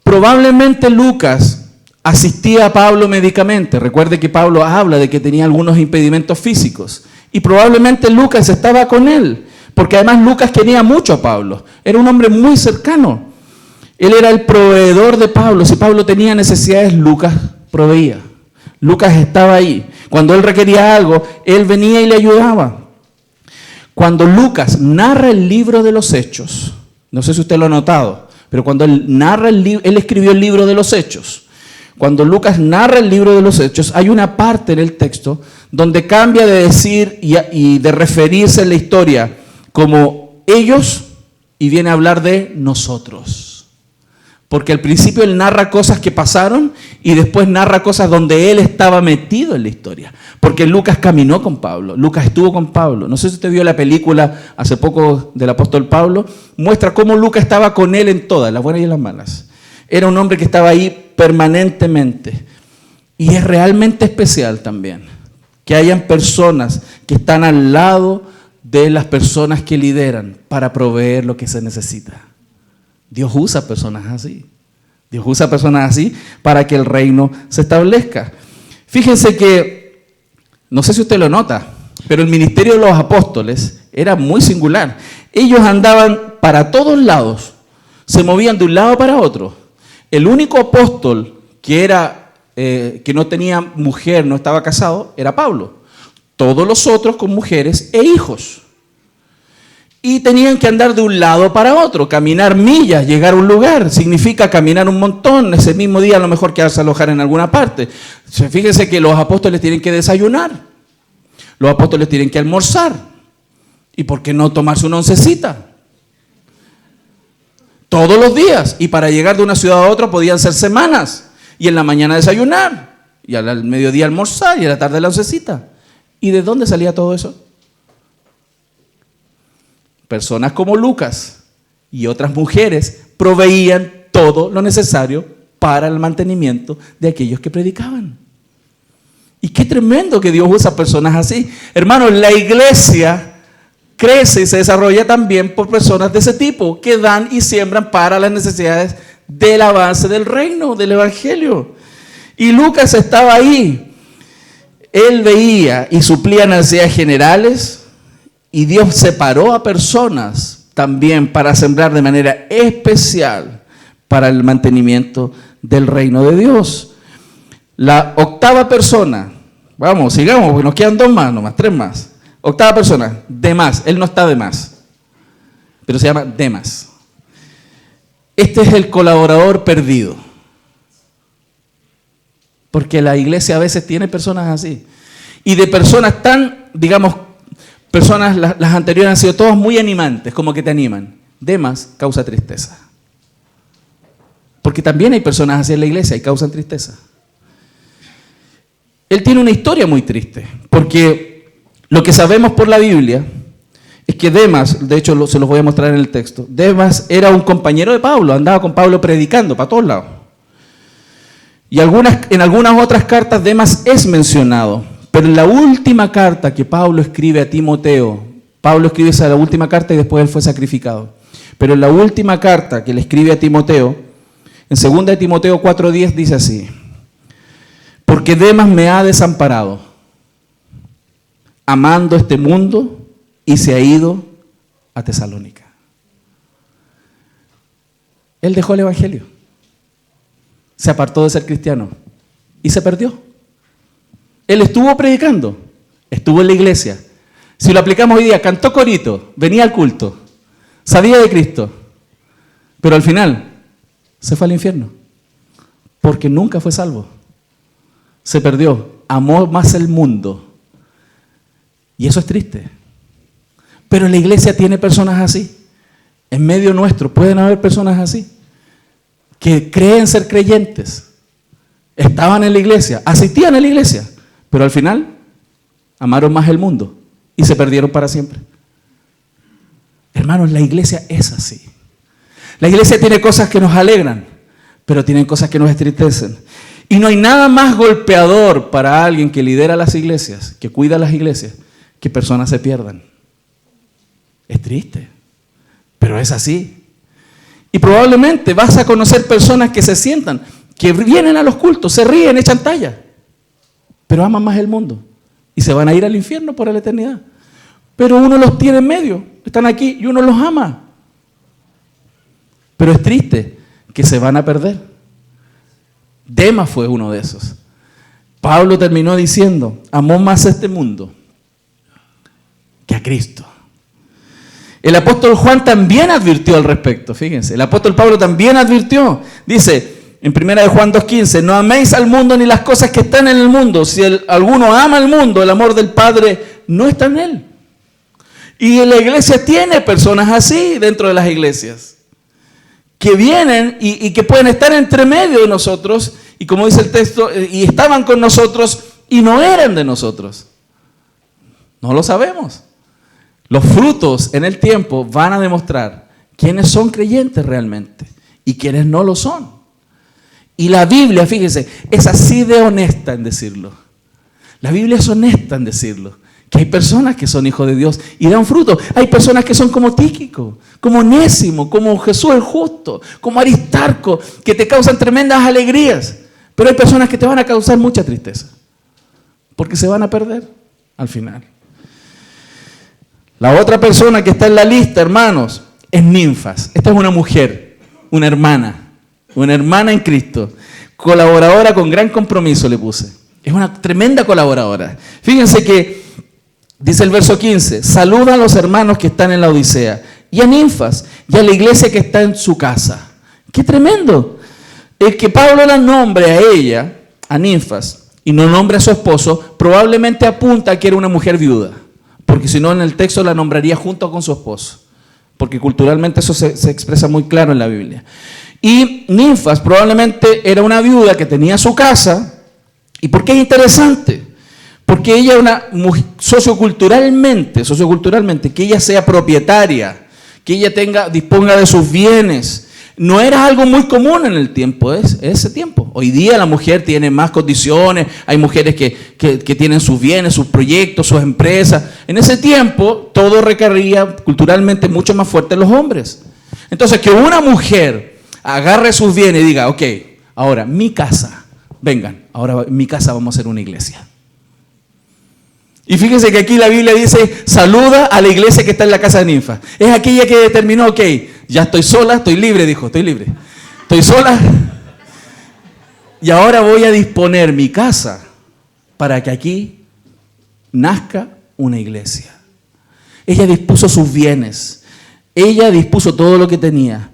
Probablemente Lucas asistía a Pablo médicamente. Recuerde que Pablo habla de que tenía algunos impedimentos físicos. Y probablemente Lucas estaba con él, porque además Lucas quería mucho a Pablo. Era un hombre muy cercano. Él era el proveedor de Pablo. Si Pablo tenía necesidades, Lucas proveía. Lucas estaba ahí. Cuando él requería algo, él venía y le ayudaba. Cuando Lucas narra el libro de los Hechos, no sé si usted lo ha notado, pero cuando él narra él escribió el libro de los Hechos. Cuando Lucas narra el libro de los Hechos, hay una parte en el texto donde cambia de decir y de referirse en la historia como ellos y viene a hablar de nosotros. Porque al principio él narra cosas que pasaron y después narra cosas donde él estaba metido en la historia. Porque Lucas caminó con Pablo, Lucas estuvo con Pablo. No sé si usted vio la película hace poco del apóstol Pablo. Muestra cómo Lucas estaba con él en todas, las buenas y las malas. Era un hombre que estaba ahí permanentemente. Y es realmente especial también que hayan personas que están al lado de las personas que lideran para proveer lo que se necesita. Dios usa personas así. Dios usa personas así para que el reino se establezca. Fíjense que, no sé si usted lo nota, pero el ministerio de los apóstoles era muy singular. Ellos andaban para todos lados, se movían de un lado para otro. El único apóstol que no tenía mujer, no estaba casado, era Pablo. Todos los otros con mujeres e hijos. Y tenían que andar de un lado para otro, caminar millas, llegar a un lugar. Significa caminar un montón, ese mismo día a lo mejor quedarse a alojar en alguna parte. Fíjense que los apóstoles tienen que desayunar, los apóstoles tienen que almorzar. ¿Y por qué no tomarse una oncecita? Todos los días. Y para llegar de una ciudad a otra podían ser semanas. Y en la mañana desayunar, y al mediodía almorzar, y a la tarde la oncecita. ¿Y de dónde salía todo eso? Personas como Lucas y otras mujeres proveían todo lo necesario para el mantenimiento de aquellos que predicaban. Y qué tremendo que Dios usa personas así. Hermanos, la iglesia crece y se desarrolla también por personas de ese tipo que dan y siembran para las necesidades del avance del reino, del evangelio. Y Lucas estaba ahí. Él veía y suplía necesidades generales. Y Dios separó a personas también para sembrar de manera especial para el mantenimiento del reino de Dios. La octava persona, vamos, sigamos, porque nos quedan 2 más, nomás, 3 más. Octava persona, Demas, él no está de más, pero se llama Demas. Este es el colaborador perdido. Porque la iglesia a veces tiene personas así. Y de personas tan, digamos, personas, las anteriores han sido todas muy animantes, como que te animan. Demas causa tristeza. Porque también hay personas así en la iglesia y causan tristeza. Él tiene una historia muy triste, porque lo que sabemos por la Biblia es que Demas, de hecho se los voy a mostrar en el texto, Demas era un compañero de Pablo, andaba con Pablo predicando para todos lados. Y en algunas otras cartas Demas es mencionado. Pero en la última carta que Pablo escribe a Timoteo, Pablo escribe esa la última carta y después él fue sacrificado. Pero en la última carta que le escribe a Timoteo, en 2 de Timoteo 4:10 dice así: porque Demas me ha desamparado, amando este mundo, y se ha ido a Tesalónica. Él dejó el evangelio, se apartó de ser cristiano y se perdió. Él estuvo predicando, estuvo en la iglesia. Si lo aplicamos hoy día, cantó corito, venía al culto, sabía de Cristo, pero al final se fue al infierno, porque nunca fue salvo. Se perdió, amó más el mundo. Y eso es triste. Pero la iglesia tiene personas así. En medio nuestro pueden haber personas así, que creen ser creyentes, estaban en la iglesia, asistían a la iglesia, pero al final amaron más el mundo y se perdieron para siempre. Hermanos, la iglesia es así. La iglesia tiene cosas que nos alegran, pero tienen cosas que nos entristecen. Y no hay nada más golpeador para alguien que lidera las iglesias, que cuida las iglesias, que personas se pierdan. Es triste, pero es así. Y probablemente vas a conocer personas que se sientan, que vienen a los cultos, se ríen, echan talla, pero aman más el mundo y se van a ir al infierno por la eternidad. Pero uno los tiene en medio, están aquí y uno los ama. Pero es triste que se van a perder. Demas fue uno de esos. Pablo terminó diciendo, amó más a este mundo que a Cristo. El apóstol Juan también advirtió al respecto, fíjense. El apóstol Pablo también advirtió. Dice en 1 de Juan 2:15, no améis al mundo ni las cosas que están en el mundo. Si alguno ama al mundo, el amor del Padre no está en él. Y la iglesia tiene personas así dentro de las iglesias, que vienen y que pueden estar entre medio de nosotros, y como dice el texto, y estaban con nosotros y no eran de nosotros. No lo sabemos. Los frutos en el tiempo van a demostrar quiénes son creyentes realmente y quiénes no lo son. Y la Biblia, fíjense, es así de honesta en decirlo. La Biblia es honesta en decirlo. Que hay personas que son hijos de Dios y dan fruto. Hay personas que son como Tíquico, como Onésimo, como Jesús el justo, como Aristarco, que te causan tremendas alegrías. Pero hay personas que te van a causar mucha tristeza, porque se van a perder al final. La otra persona que está en la lista, hermanos, es Ninfas. Esta es una mujer, una hermana en Cristo, colaboradora con gran compromiso le puse. Es una tremenda colaboradora. Fíjense que dice el verso 15, saluda a los hermanos que están en la Odisea, y a Ninfas, y a la iglesia que está en su casa. ¡Qué tremendo! El que Pablo la nombre a ella, a Ninfas, y no nombre a su esposo, probablemente apunta a que era una mujer viuda, porque si no en el texto la nombraría junto con su esposo, porque culturalmente eso se expresa muy claro en la Biblia. Y Ninfas probablemente era una viuda que tenía su casa. ¿Y por qué es interesante? Porque ella es una socioculturalmente, que ella sea propietaria, que ella disponga de sus bienes, no era algo muy común en el tiempo, ese tiempo. Hoy día la mujer tiene más condiciones, hay mujeres que tienen sus bienes, sus proyectos, sus empresas. En ese tiempo todo requería culturalmente mucho más fuerte en los hombres. Entonces que una mujer agarre sus bienes y diga, ok, ahora mi casa, vengan, ahora en mi casa vamos a hacer una iglesia. Y fíjense que aquí la Biblia dice, saluda a la iglesia que está en la casa de Ninfas. Es aquella que determinó, ok, ya estoy sola, estoy libre, dijo, estoy libre. Estoy sola y ahora voy a disponer mi casa para que aquí nazca una iglesia. Ella dispuso sus bienes, ella dispuso todo lo que tenía.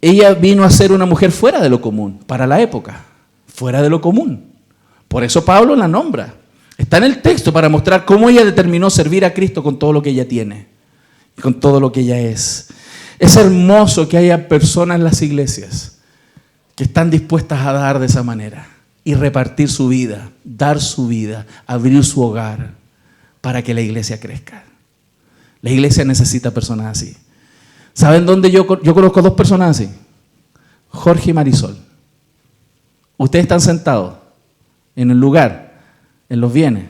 Ella vino a ser una mujer fuera de lo común, para la época, fuera de lo común. Por eso Pablo la nombra. Está en el texto para mostrar cómo ella determinó servir a Cristo con todo lo que ella tiene y con todo lo que ella es. Es hermoso que haya personas en las iglesias que están dispuestas a dar de esa manera y repartir su vida, dar su vida, abrir su hogar para que la iglesia crezca. La iglesia necesita personas así. ¿Saben dónde yo conozco dos personas así? Jorge y Marisol. Ustedes están sentados en el lugar, en los bienes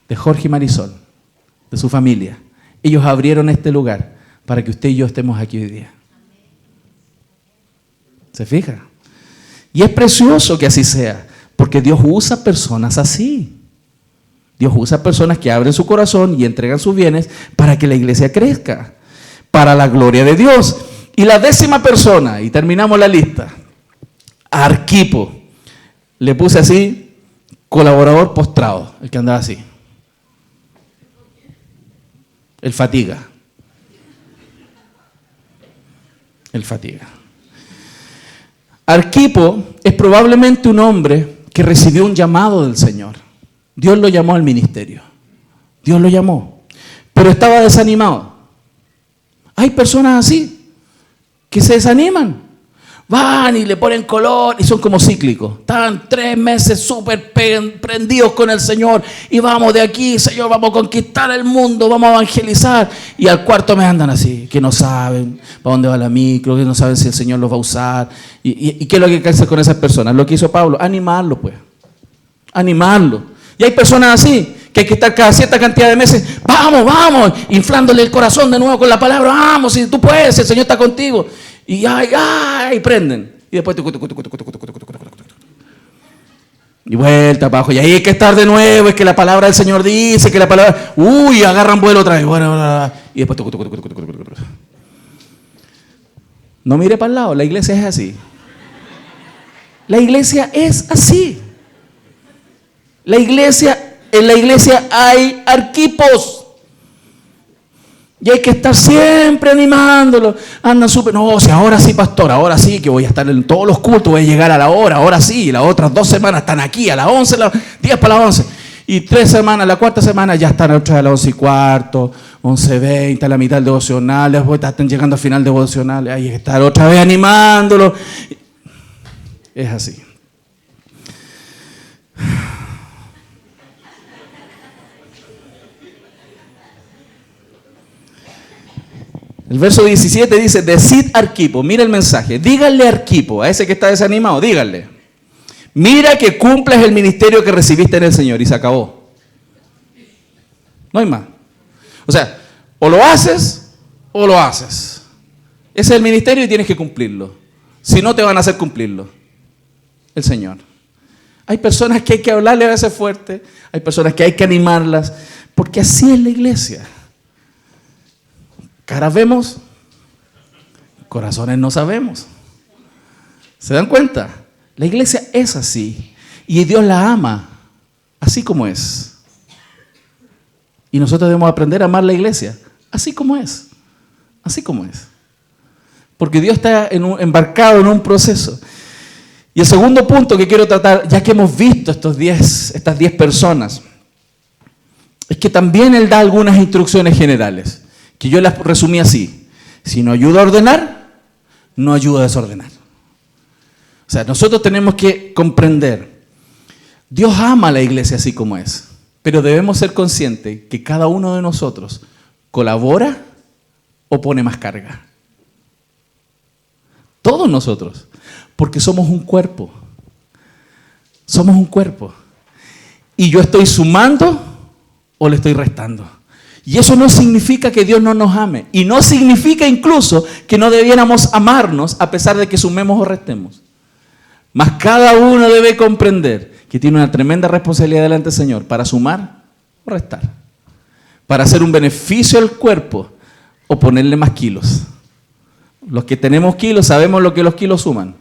de Jorge y Marisol, de su familia. Ellos abrieron este lugar para que usted y yo estemos aquí hoy día. ¿Se fija? Y es precioso que así sea, porque Dios usa personas así. Dios usa personas que abren su corazón y entregan sus bienes para que la iglesia crezca, para la gloria de Dios. Y la 10ª persona, y terminamos la lista, Arquipo. Le puse así, colaborador postrado, el que andaba así. El fatiga. Arquipo es probablemente un hombre que recibió un llamado del Señor. Dios lo llamó al ministerio. Dios lo llamó. Pero estaba desanimado. Hay personas así que se desaniman. Van y le ponen color y son como cíclicos. Están 3 meses súper prendidos con el Señor y vamos de aquí, Señor, vamos a conquistar el mundo, vamos a evangelizar. Y al 4.º mes andan así, que no saben para dónde va la micro, que no saben si el Señor los va a usar. ¿Y qué es lo que hay que hacer con esas personas? Lo que hizo Pablo, animarlos pues. Animarlos. Y hay personas así, que hay que estar cada cierta cantidad de meses, vamos, inflándole el corazón de nuevo con la palabra, vamos, si tú puedes, el Señor está contigo. Y ay, prenden. Y después y vuelta abajo. Y ahí hay que estar de nuevo. Es que la palabra del Señor dice que la palabra. Agarran vuelo otra vez. Y después. No mire para el lado. La iglesia es así. La iglesia es así. En la iglesia hay arquipos. Y hay que estar siempre animándolo. Andan súper, no, si ahora sí, pastor, ahora sí que voy a estar en todos los cultos, voy a llegar a la hora, ahora sí. Y las otras 2 semanas están aquí, a las 11, 10 para las 11. Y 3 semanas, la 4ª semana ya están otra a las 11:15, 11:20, a la mitad del devocional, después están llegando al final del devocional. Hay que estar otra vez animándolo. Es así. El verso 17 dice, decid a Arquipo, mira el mensaje, díganle a Arquipo, a ese que está desanimado, díganle, mira que cumples el ministerio que recibiste en el Señor, y se acabó. No hay más. O sea, o lo haces o lo haces. Ese es el ministerio y tienes que cumplirlo. Si no, te van a hacer cumplirlo. El Señor. Hay personas que hay que hablarle a veces fuerte, hay personas que hay que animarlas, porque así es la iglesia. Caras vemos, corazones no sabemos. ¿Se dan cuenta? La iglesia es así y Dios la ama así como es. Y nosotros debemos aprender a amar la iglesia así como es. Así como es. Porque Dios está embarcado en un proceso. Y el segundo punto que quiero tratar, ya que hemos visto estas 10 personas, es que también Él da algunas instrucciones generales. Que yo las resumí así. Si no ayuda a ordenar, no ayuda a desordenar. O sea, nosotros tenemos que comprender. Dios ama a la iglesia así como es. Pero debemos ser conscientes que cada uno de nosotros colabora o pone más carga. Todos nosotros. Porque somos un cuerpo. Somos un cuerpo. Y yo estoy sumando o le estoy restando. Y eso no significa que Dios no nos ame. Y no significa incluso que no debiéramos amarnos a pesar de que sumemos o restemos. Mas cada uno debe comprender que tiene una tremenda responsabilidad delante del Señor para sumar o restar. Para hacer un beneficio al cuerpo o ponerle más kilos. Los que tenemos kilos sabemos lo que los kilos suman.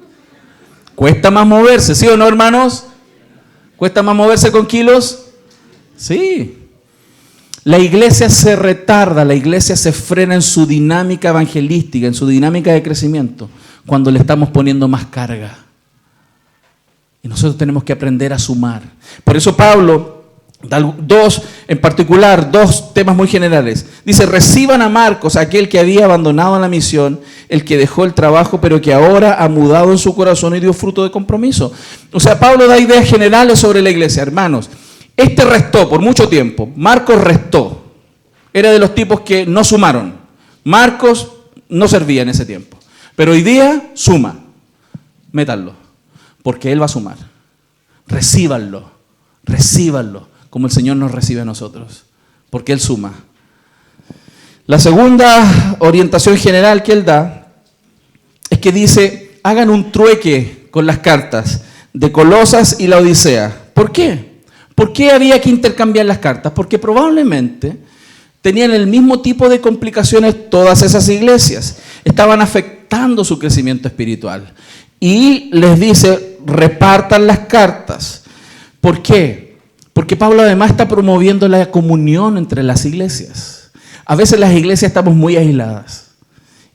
¿Cuesta más moverse? ¿Sí o no, hermanos? ¿Cuesta más moverse con kilos? Sí. La iglesia se retarda, la iglesia se frena en su dinámica evangelística, en su dinámica de crecimiento, cuando le estamos poniendo más carga. Y nosotros tenemos que aprender a sumar. Por eso Pablo da en particular, 2 temas muy generales. Dice, reciban a Marcos, aquel que había abandonado la misión, el que dejó el trabajo, pero que ahora ha mudado en su corazón y dio fruto de compromiso. O sea, Pablo da ideas generales sobre la iglesia, hermanos. Este restó por mucho tiempo. Marcos restó. Era de los tipos que no sumaron. Marcos no servía en ese tiempo. Pero hoy día suma. Métanlo. Porque Él va a sumar. Recíbanlo. Recíbanlo. Como el Señor nos recibe a nosotros. Porque Él suma. La segunda orientación general que Él da es que dice, hagan un trueque con las cartas de Colosas y la Odisea. ¿Por qué? ¿Por qué había que intercambiar las cartas? Porque probablemente tenían el mismo tipo de complicaciones todas esas iglesias. Estaban afectando su crecimiento espiritual. Y les dice, repartan las cartas. ¿Por qué? Porque Pablo además está promoviendo la comunión entre las iglesias. A veces las iglesias estamos muy aisladas.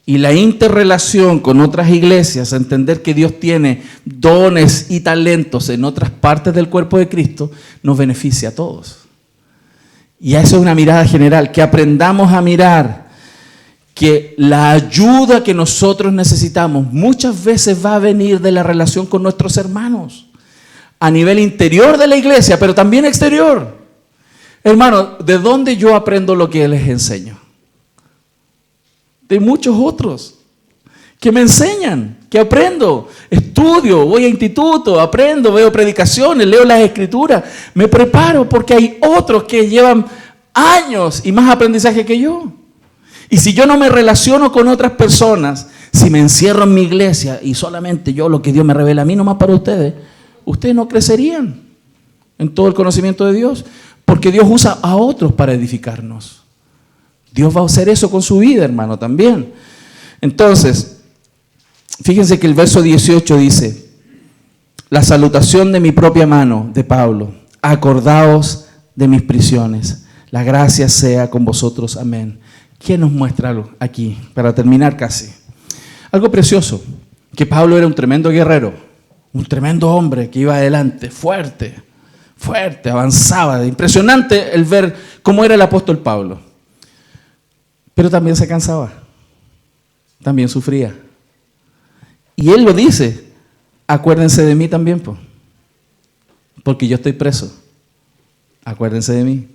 Y la interrelación con otras iglesias, entender que Dios tiene dones y talentos en otras partes del cuerpo de Cristo, nos beneficia a todos. Y eso es una mirada general, que aprendamos a mirar que la ayuda que nosotros necesitamos muchas veces va a venir de la relación con nuestros hermanos, a nivel interior de la iglesia, pero también exterior. Hermano, ¿de dónde yo aprendo lo que les enseño? De muchos otros que me enseñan, que aprendo, estudio, voy a instituto, aprendo, veo predicaciones, leo las escrituras, me preparo porque hay otros que llevan años y más aprendizaje que yo. Y si yo no me relaciono con otras personas, si me encierro en mi iglesia y solamente yo lo que Dios me revela a mí nomás para ustedes, ustedes no crecerían en todo el conocimiento de Dios, porque Dios usa a otros para edificarnos. Dios va a hacer eso con su vida, hermano, también. Entonces, fíjense que el verso 18 dice, la salutación de mi propia mano, de Pablo, acordaos de mis prisiones, la gracia sea con vosotros, amén. ¿Quién nos muestra algo aquí, para terminar casi? Algo precioso, que Pablo era un tremendo guerrero, un tremendo hombre que iba adelante, fuerte, avanzaba. Impresionante el ver cómo era el apóstol Pablo. Pero también se cansaba, también sufría. Y él lo dice, acuérdense de mí también, porque yo estoy preso. Acuérdense de mí.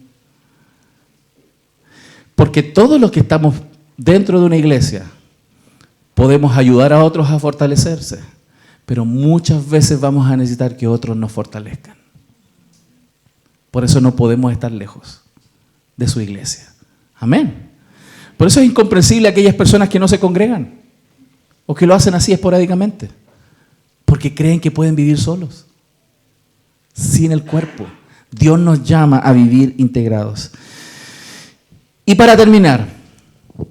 Porque todos los que estamos dentro de una iglesia podemos ayudar a otros a fortalecerse, pero muchas veces vamos a necesitar que otros nos fortalezcan. Por eso no podemos estar lejos de su iglesia. Amén. Por eso es incomprensible aquellas personas que no se congregan o que lo hacen así esporádicamente, porque creen que pueden vivir solos, sin el cuerpo. Dios nos llama a vivir integrados. Y para terminar,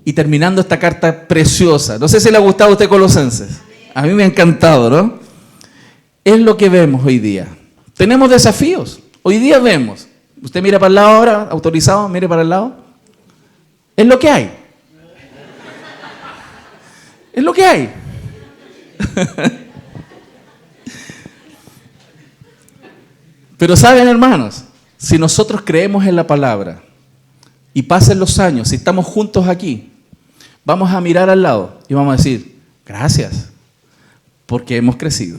y terminando esta carta preciosa, no sé si le ha gustado a usted Colosenses, a mí me ha encantado, ¿no? Es lo que vemos hoy día. Tenemos desafíos, hoy día vemos. Usted mira para el lado ahora, autorizado, mire para el lado. Es lo que hay. Es lo que hay. Pero saben, hermanos, si nosotros creemos en la palabra y pasen los años, si estamos juntos aquí, vamos a mirar al lado y vamos a decir, gracias, porque hemos crecido,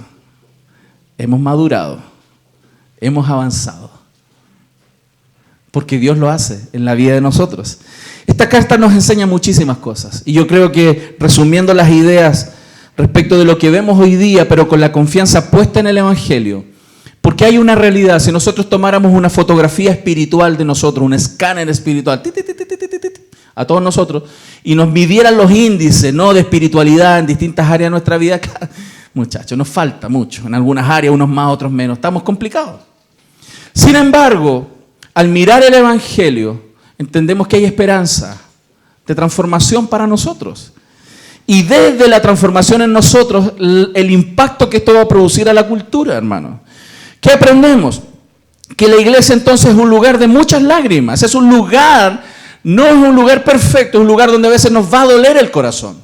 hemos madurado, hemos avanzado. Porque Dios lo hace en la vida de nosotros. Esta carta nos enseña muchísimas cosas. Y yo creo que, resumiendo las ideas respecto de lo que vemos hoy día, pero con la confianza puesta en el Evangelio, porque hay una realidad. Si nosotros tomáramos una fotografía espiritual de nosotros, un escáner espiritual, a todos nosotros, y nos midieran los índices, ¿no?, de espiritualidad en distintas áreas de nuestra vida, muchachos, nos falta mucho. En algunas áreas, unos más, otros menos. Estamos complicados. Sin embargo, al mirar el Evangelio, entendemos que hay esperanza de transformación para nosotros. Y desde la transformación en nosotros, el impacto que esto va a producir a la cultura, hermano. ¿Qué aprendemos? Que la iglesia entonces es un lugar de muchas lágrimas. Es un lugar, no es un lugar perfecto, es un lugar donde a veces nos va a doler el corazón.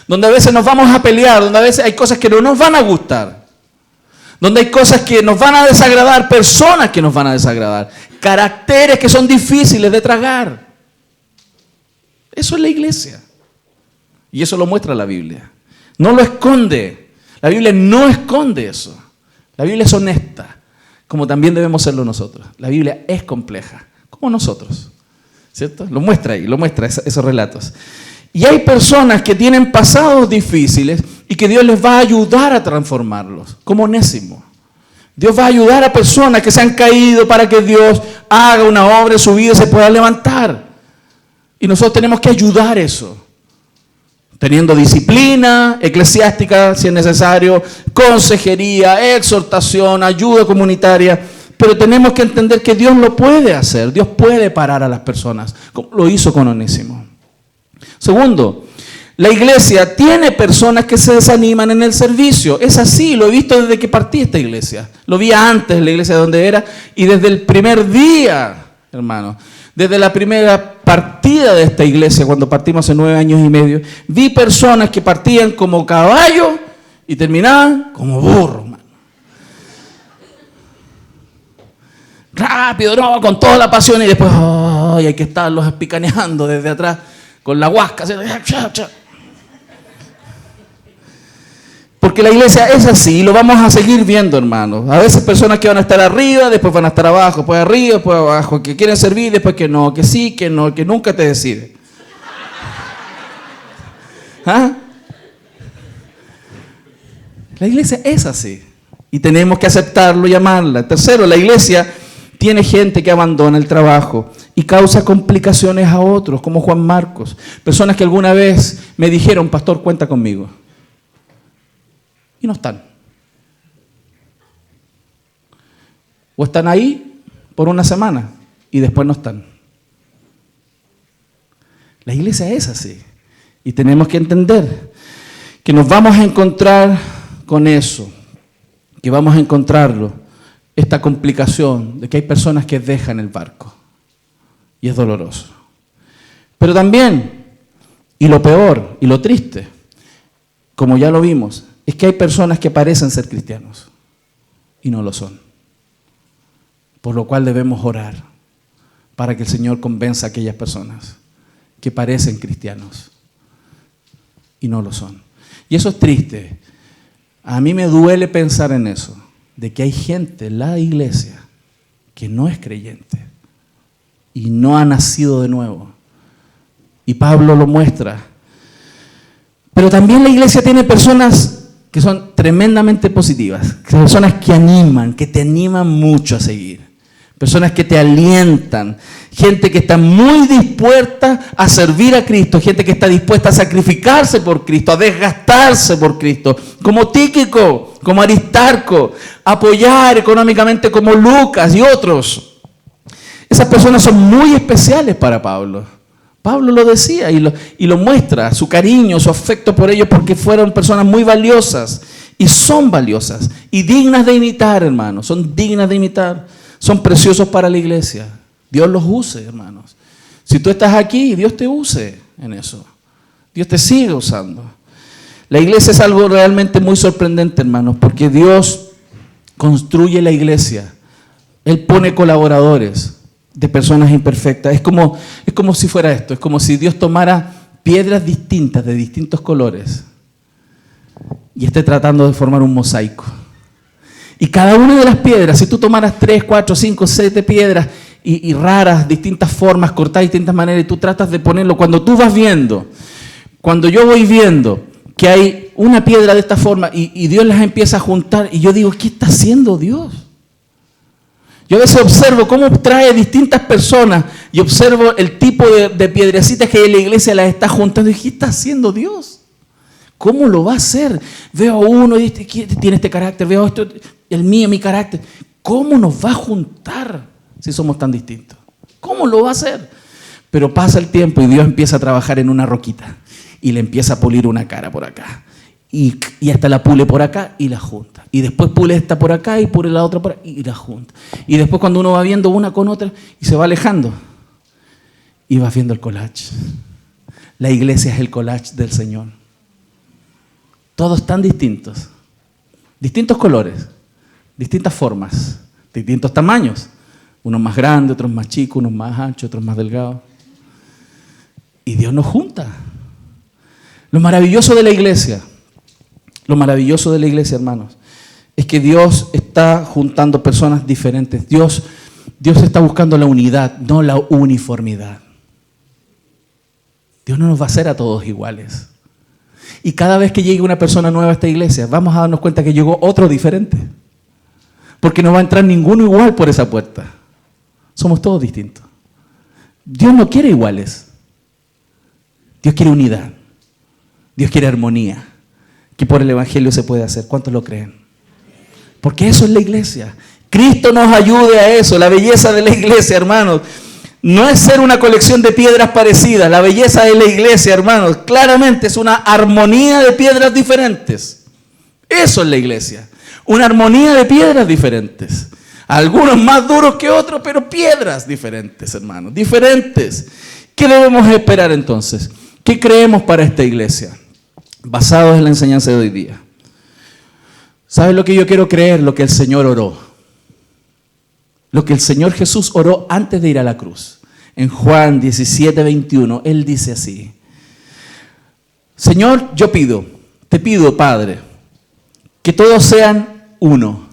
Donde a veces nos vamos a pelear, donde a veces hay cosas que no nos van a gustar. Donde hay cosas que nos van a desagradar, personas que nos van a desagradar, caracteres que son difíciles de tragar. Eso es la iglesia. Y eso lo muestra la Biblia. No lo esconde. La Biblia no esconde eso. La Biblia es honesta, como también debemos serlo nosotros. La Biblia es compleja, como nosotros. ¿Cierto? Lo muestra ahí, lo muestra esos relatos. Y hay personas que tienen pasados difíciles y que Dios les va a ayudar a transformarlos, como Onésimo. Dios va a ayudar a personas que se han caído para que Dios haga una obra en su vida y se pueda levantar. Y nosotros tenemos que ayudar eso. Teniendo disciplina eclesiástica, si es necesario, consejería, exhortación, ayuda comunitaria. Pero tenemos que entender que Dios lo puede hacer. Dios puede parar a las personas, como lo hizo con Onésimo. Segundo, la iglesia tiene personas que se desaniman en el servicio. Es así, lo he visto desde que partí esta iglesia. Lo vi antes en la iglesia donde era y desde el primer día, hermano. Desde la primera partida de esta iglesia, cuando partimos hace 9 años y medio, vi personas que partían como caballo y terminaban como burro, hermano. Rápido, no, con toda la pasión y después hay que estarlos espicaneando desde atrás con la huasca. Porque la iglesia es así y lo vamos a seguir viendo, hermanos. A veces personas que van a estar arriba, después van a estar abajo, después arriba, después abajo, que quieren servir, después que no, que sí, que no, que nunca te decide. ¿Ah? La iglesia es así y tenemos que aceptarlo y amarla. Tercero, la iglesia tiene gente que abandona el trabajo y causa complicaciones a otros, como Juan Marcos. Personas que alguna vez me dijeron, pastor, cuenta conmigo. Y no están. O están ahí por una semana y después no están. La iglesia es así. Y tenemos que entender que nos vamos a encontrar con eso, que vamos a encontrarlo, esta complicación de que hay personas que dejan el barco. Y es doloroso. Pero también, y lo peor, y lo triste, como ya lo vimos, es que hay personas que parecen ser cristianos y no lo son. Por lo cual debemos orar para que el Señor convenza a aquellas personas que parecen cristianos y no lo son. Y eso es triste. A mí me duele pensar en eso, de que hay gente en la iglesia que no es creyente y no ha nacido de nuevo. Y Pablo lo muestra. Pero también la iglesia tiene personas que son tremendamente positivas, personas que animan, que te animan mucho a seguir, personas que te alientan, gente que está muy dispuesta a servir a Cristo, gente que está dispuesta a sacrificarse por Cristo, a desgastarse por Cristo, como Tíquico, como Aristarco, apoyar económicamente como Lucas y otros. Esas personas son muy especiales para Pablo. Pablo lo decía y lo muestra, su cariño, su afecto por ellos, porque fueron personas muy valiosas y son valiosas y dignas de imitar, hermanos, son dignas de imitar, son preciosos para la iglesia. Dios los use, hermanos. Si tú estás aquí, Dios te use en eso. Dios te sigue usando. La iglesia es algo realmente muy sorprendente, hermanos, porque Dios construye la iglesia. Él pone colaboradores de personas imperfectas. Es como si fuera esto, es como si Dios tomara piedras distintas, de distintos colores, y esté tratando de formar un mosaico. Y cada una de las piedras, si tú tomaras 3, 4, 5, 7 piedras y raras, distintas formas, cortadas de distintas maneras, y tú tratas de ponerlo, cuando tú vas viendo, cuando yo voy viendo que hay una piedra de esta forma y Dios las empieza a juntar, y yo digo, ¿qué está haciendo Dios? Yo a veces observo cómo trae distintas personas y observo el tipo de piedrecitas que hay en la iglesia, las está juntando. Y ¿qué está haciendo Dios? ¿Cómo lo va a hacer? Veo a uno y tiene este carácter, veo esto, el mío, mi carácter. ¿Cómo nos va a juntar si somos tan distintos? ¿Cómo lo va a hacer? Pero pasa el tiempo y Dios empieza a trabajar en una roquita y le empieza a pulir una cara por acá. Y hasta la pule por acá y la junta. Y después pule esta por acá y pule la otra por acá y la junta. Y después cuando uno va viendo una con otra y se va alejando, y va viendo el collage. La iglesia es el collage del Señor. Todos tan distintos. Distintos colores, distintas formas, distintos tamaños. Unos más grandes, otros más chicos, unos más anchos, otros más delgados. Y Dios nos junta. Lo maravilloso de la iglesia, hermanos, es que Dios está juntando personas diferentes. Dios está buscando la unidad, no la uniformidad. Dios no nos va a hacer a todos iguales. Y cada vez que llegue una persona nueva a esta iglesia, vamos a darnos cuenta que llegó otro diferente. Porque no va a entrar ninguno igual por esa puerta. Somos todos distintos. Dios no quiere iguales. Dios quiere unidad. Dios quiere armonía. Que por el evangelio se puede hacer. ¿Cuántos lo creen? Porque eso es la iglesia. Cristo nos ayude a eso. La belleza de la iglesia, hermanos, no es ser una colección de piedras parecidas. La belleza de la iglesia, hermanos, claramente es una armonía de piedras diferentes. Eso es la iglesia. Una armonía de piedras diferentes. Algunos más duros que otros, pero piedras diferentes, hermanos. Diferentes. ¿Qué debemos esperar entonces? ¿Qué creemos para esta iglesia? Basados en la enseñanza de hoy día. ¿Sabes lo que yo quiero creer? Lo que el Señor oró. Lo que el Señor Jesús oró antes de ir a la cruz. En Juan 17:21, Él dice así: Señor, te pido, Padre, que todos sean uno,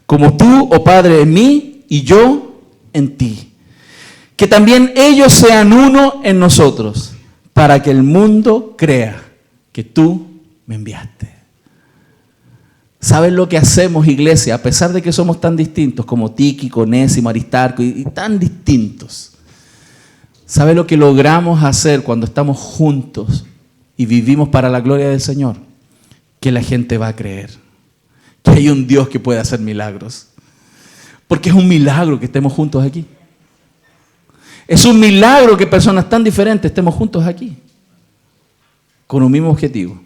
como tú, oh Padre, en mí y yo en ti. Que también ellos sean uno en nosotros, para que el mundo crea que tú me enviaste. ¿Sabes lo que hacemos, iglesia? A pesar de que somos tan distintos como Tíquico, Onésimo, Aristarco y tan distintos. ¿Sabes lo que logramos hacer cuando estamos juntos y vivimos para la gloria del Señor? Que la gente va a creer que hay un Dios que puede hacer milagros. Porque es un milagro que estemos juntos aquí. Es un milagro que personas tan diferentes estemos juntos aquí. Con un mismo objetivo: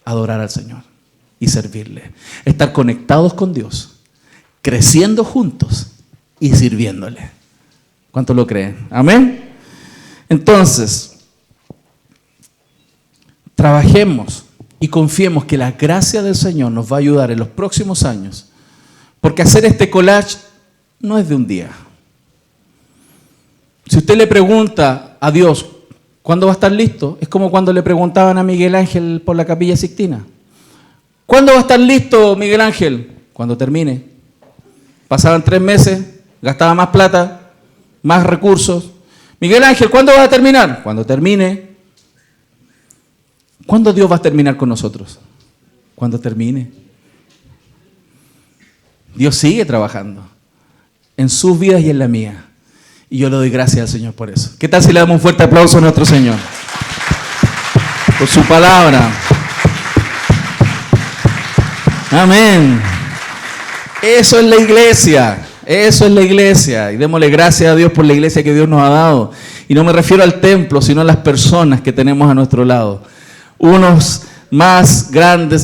adorar al Señor y servirle. Estar conectados con Dios, creciendo juntos y sirviéndole. ¿Cuántos lo creen? Amén. Entonces, trabajemos y confiemos que la gracia del Señor nos va a ayudar en los próximos años. Porque hacer este collage no es de un día. Si usted le pregunta a Dios, ¿cuándo va a estar listo? Es como cuando le preguntaban a Miguel Ángel por la Capilla Sixtina. ¿Cuándo va a estar listo Miguel Ángel? Cuando termine. Pasaban 3 meses, gastaba más plata, más recursos. Miguel Ángel, ¿cuándo vas a terminar? Cuando termine. ¿Cuándo Dios va a terminar con nosotros? Cuando termine. Dios sigue trabajando en sus vidas y en la mía. Y yo le doy gracias al Señor por eso. ¿Qué tal si le damos un fuerte aplauso a nuestro Señor? Por su palabra. Amén. Eso es la iglesia. Eso es la iglesia. Y démosle gracias a Dios por la iglesia que Dios nos ha dado. Y no me refiero al templo, sino a las personas que tenemos a nuestro lado. Unos más grandes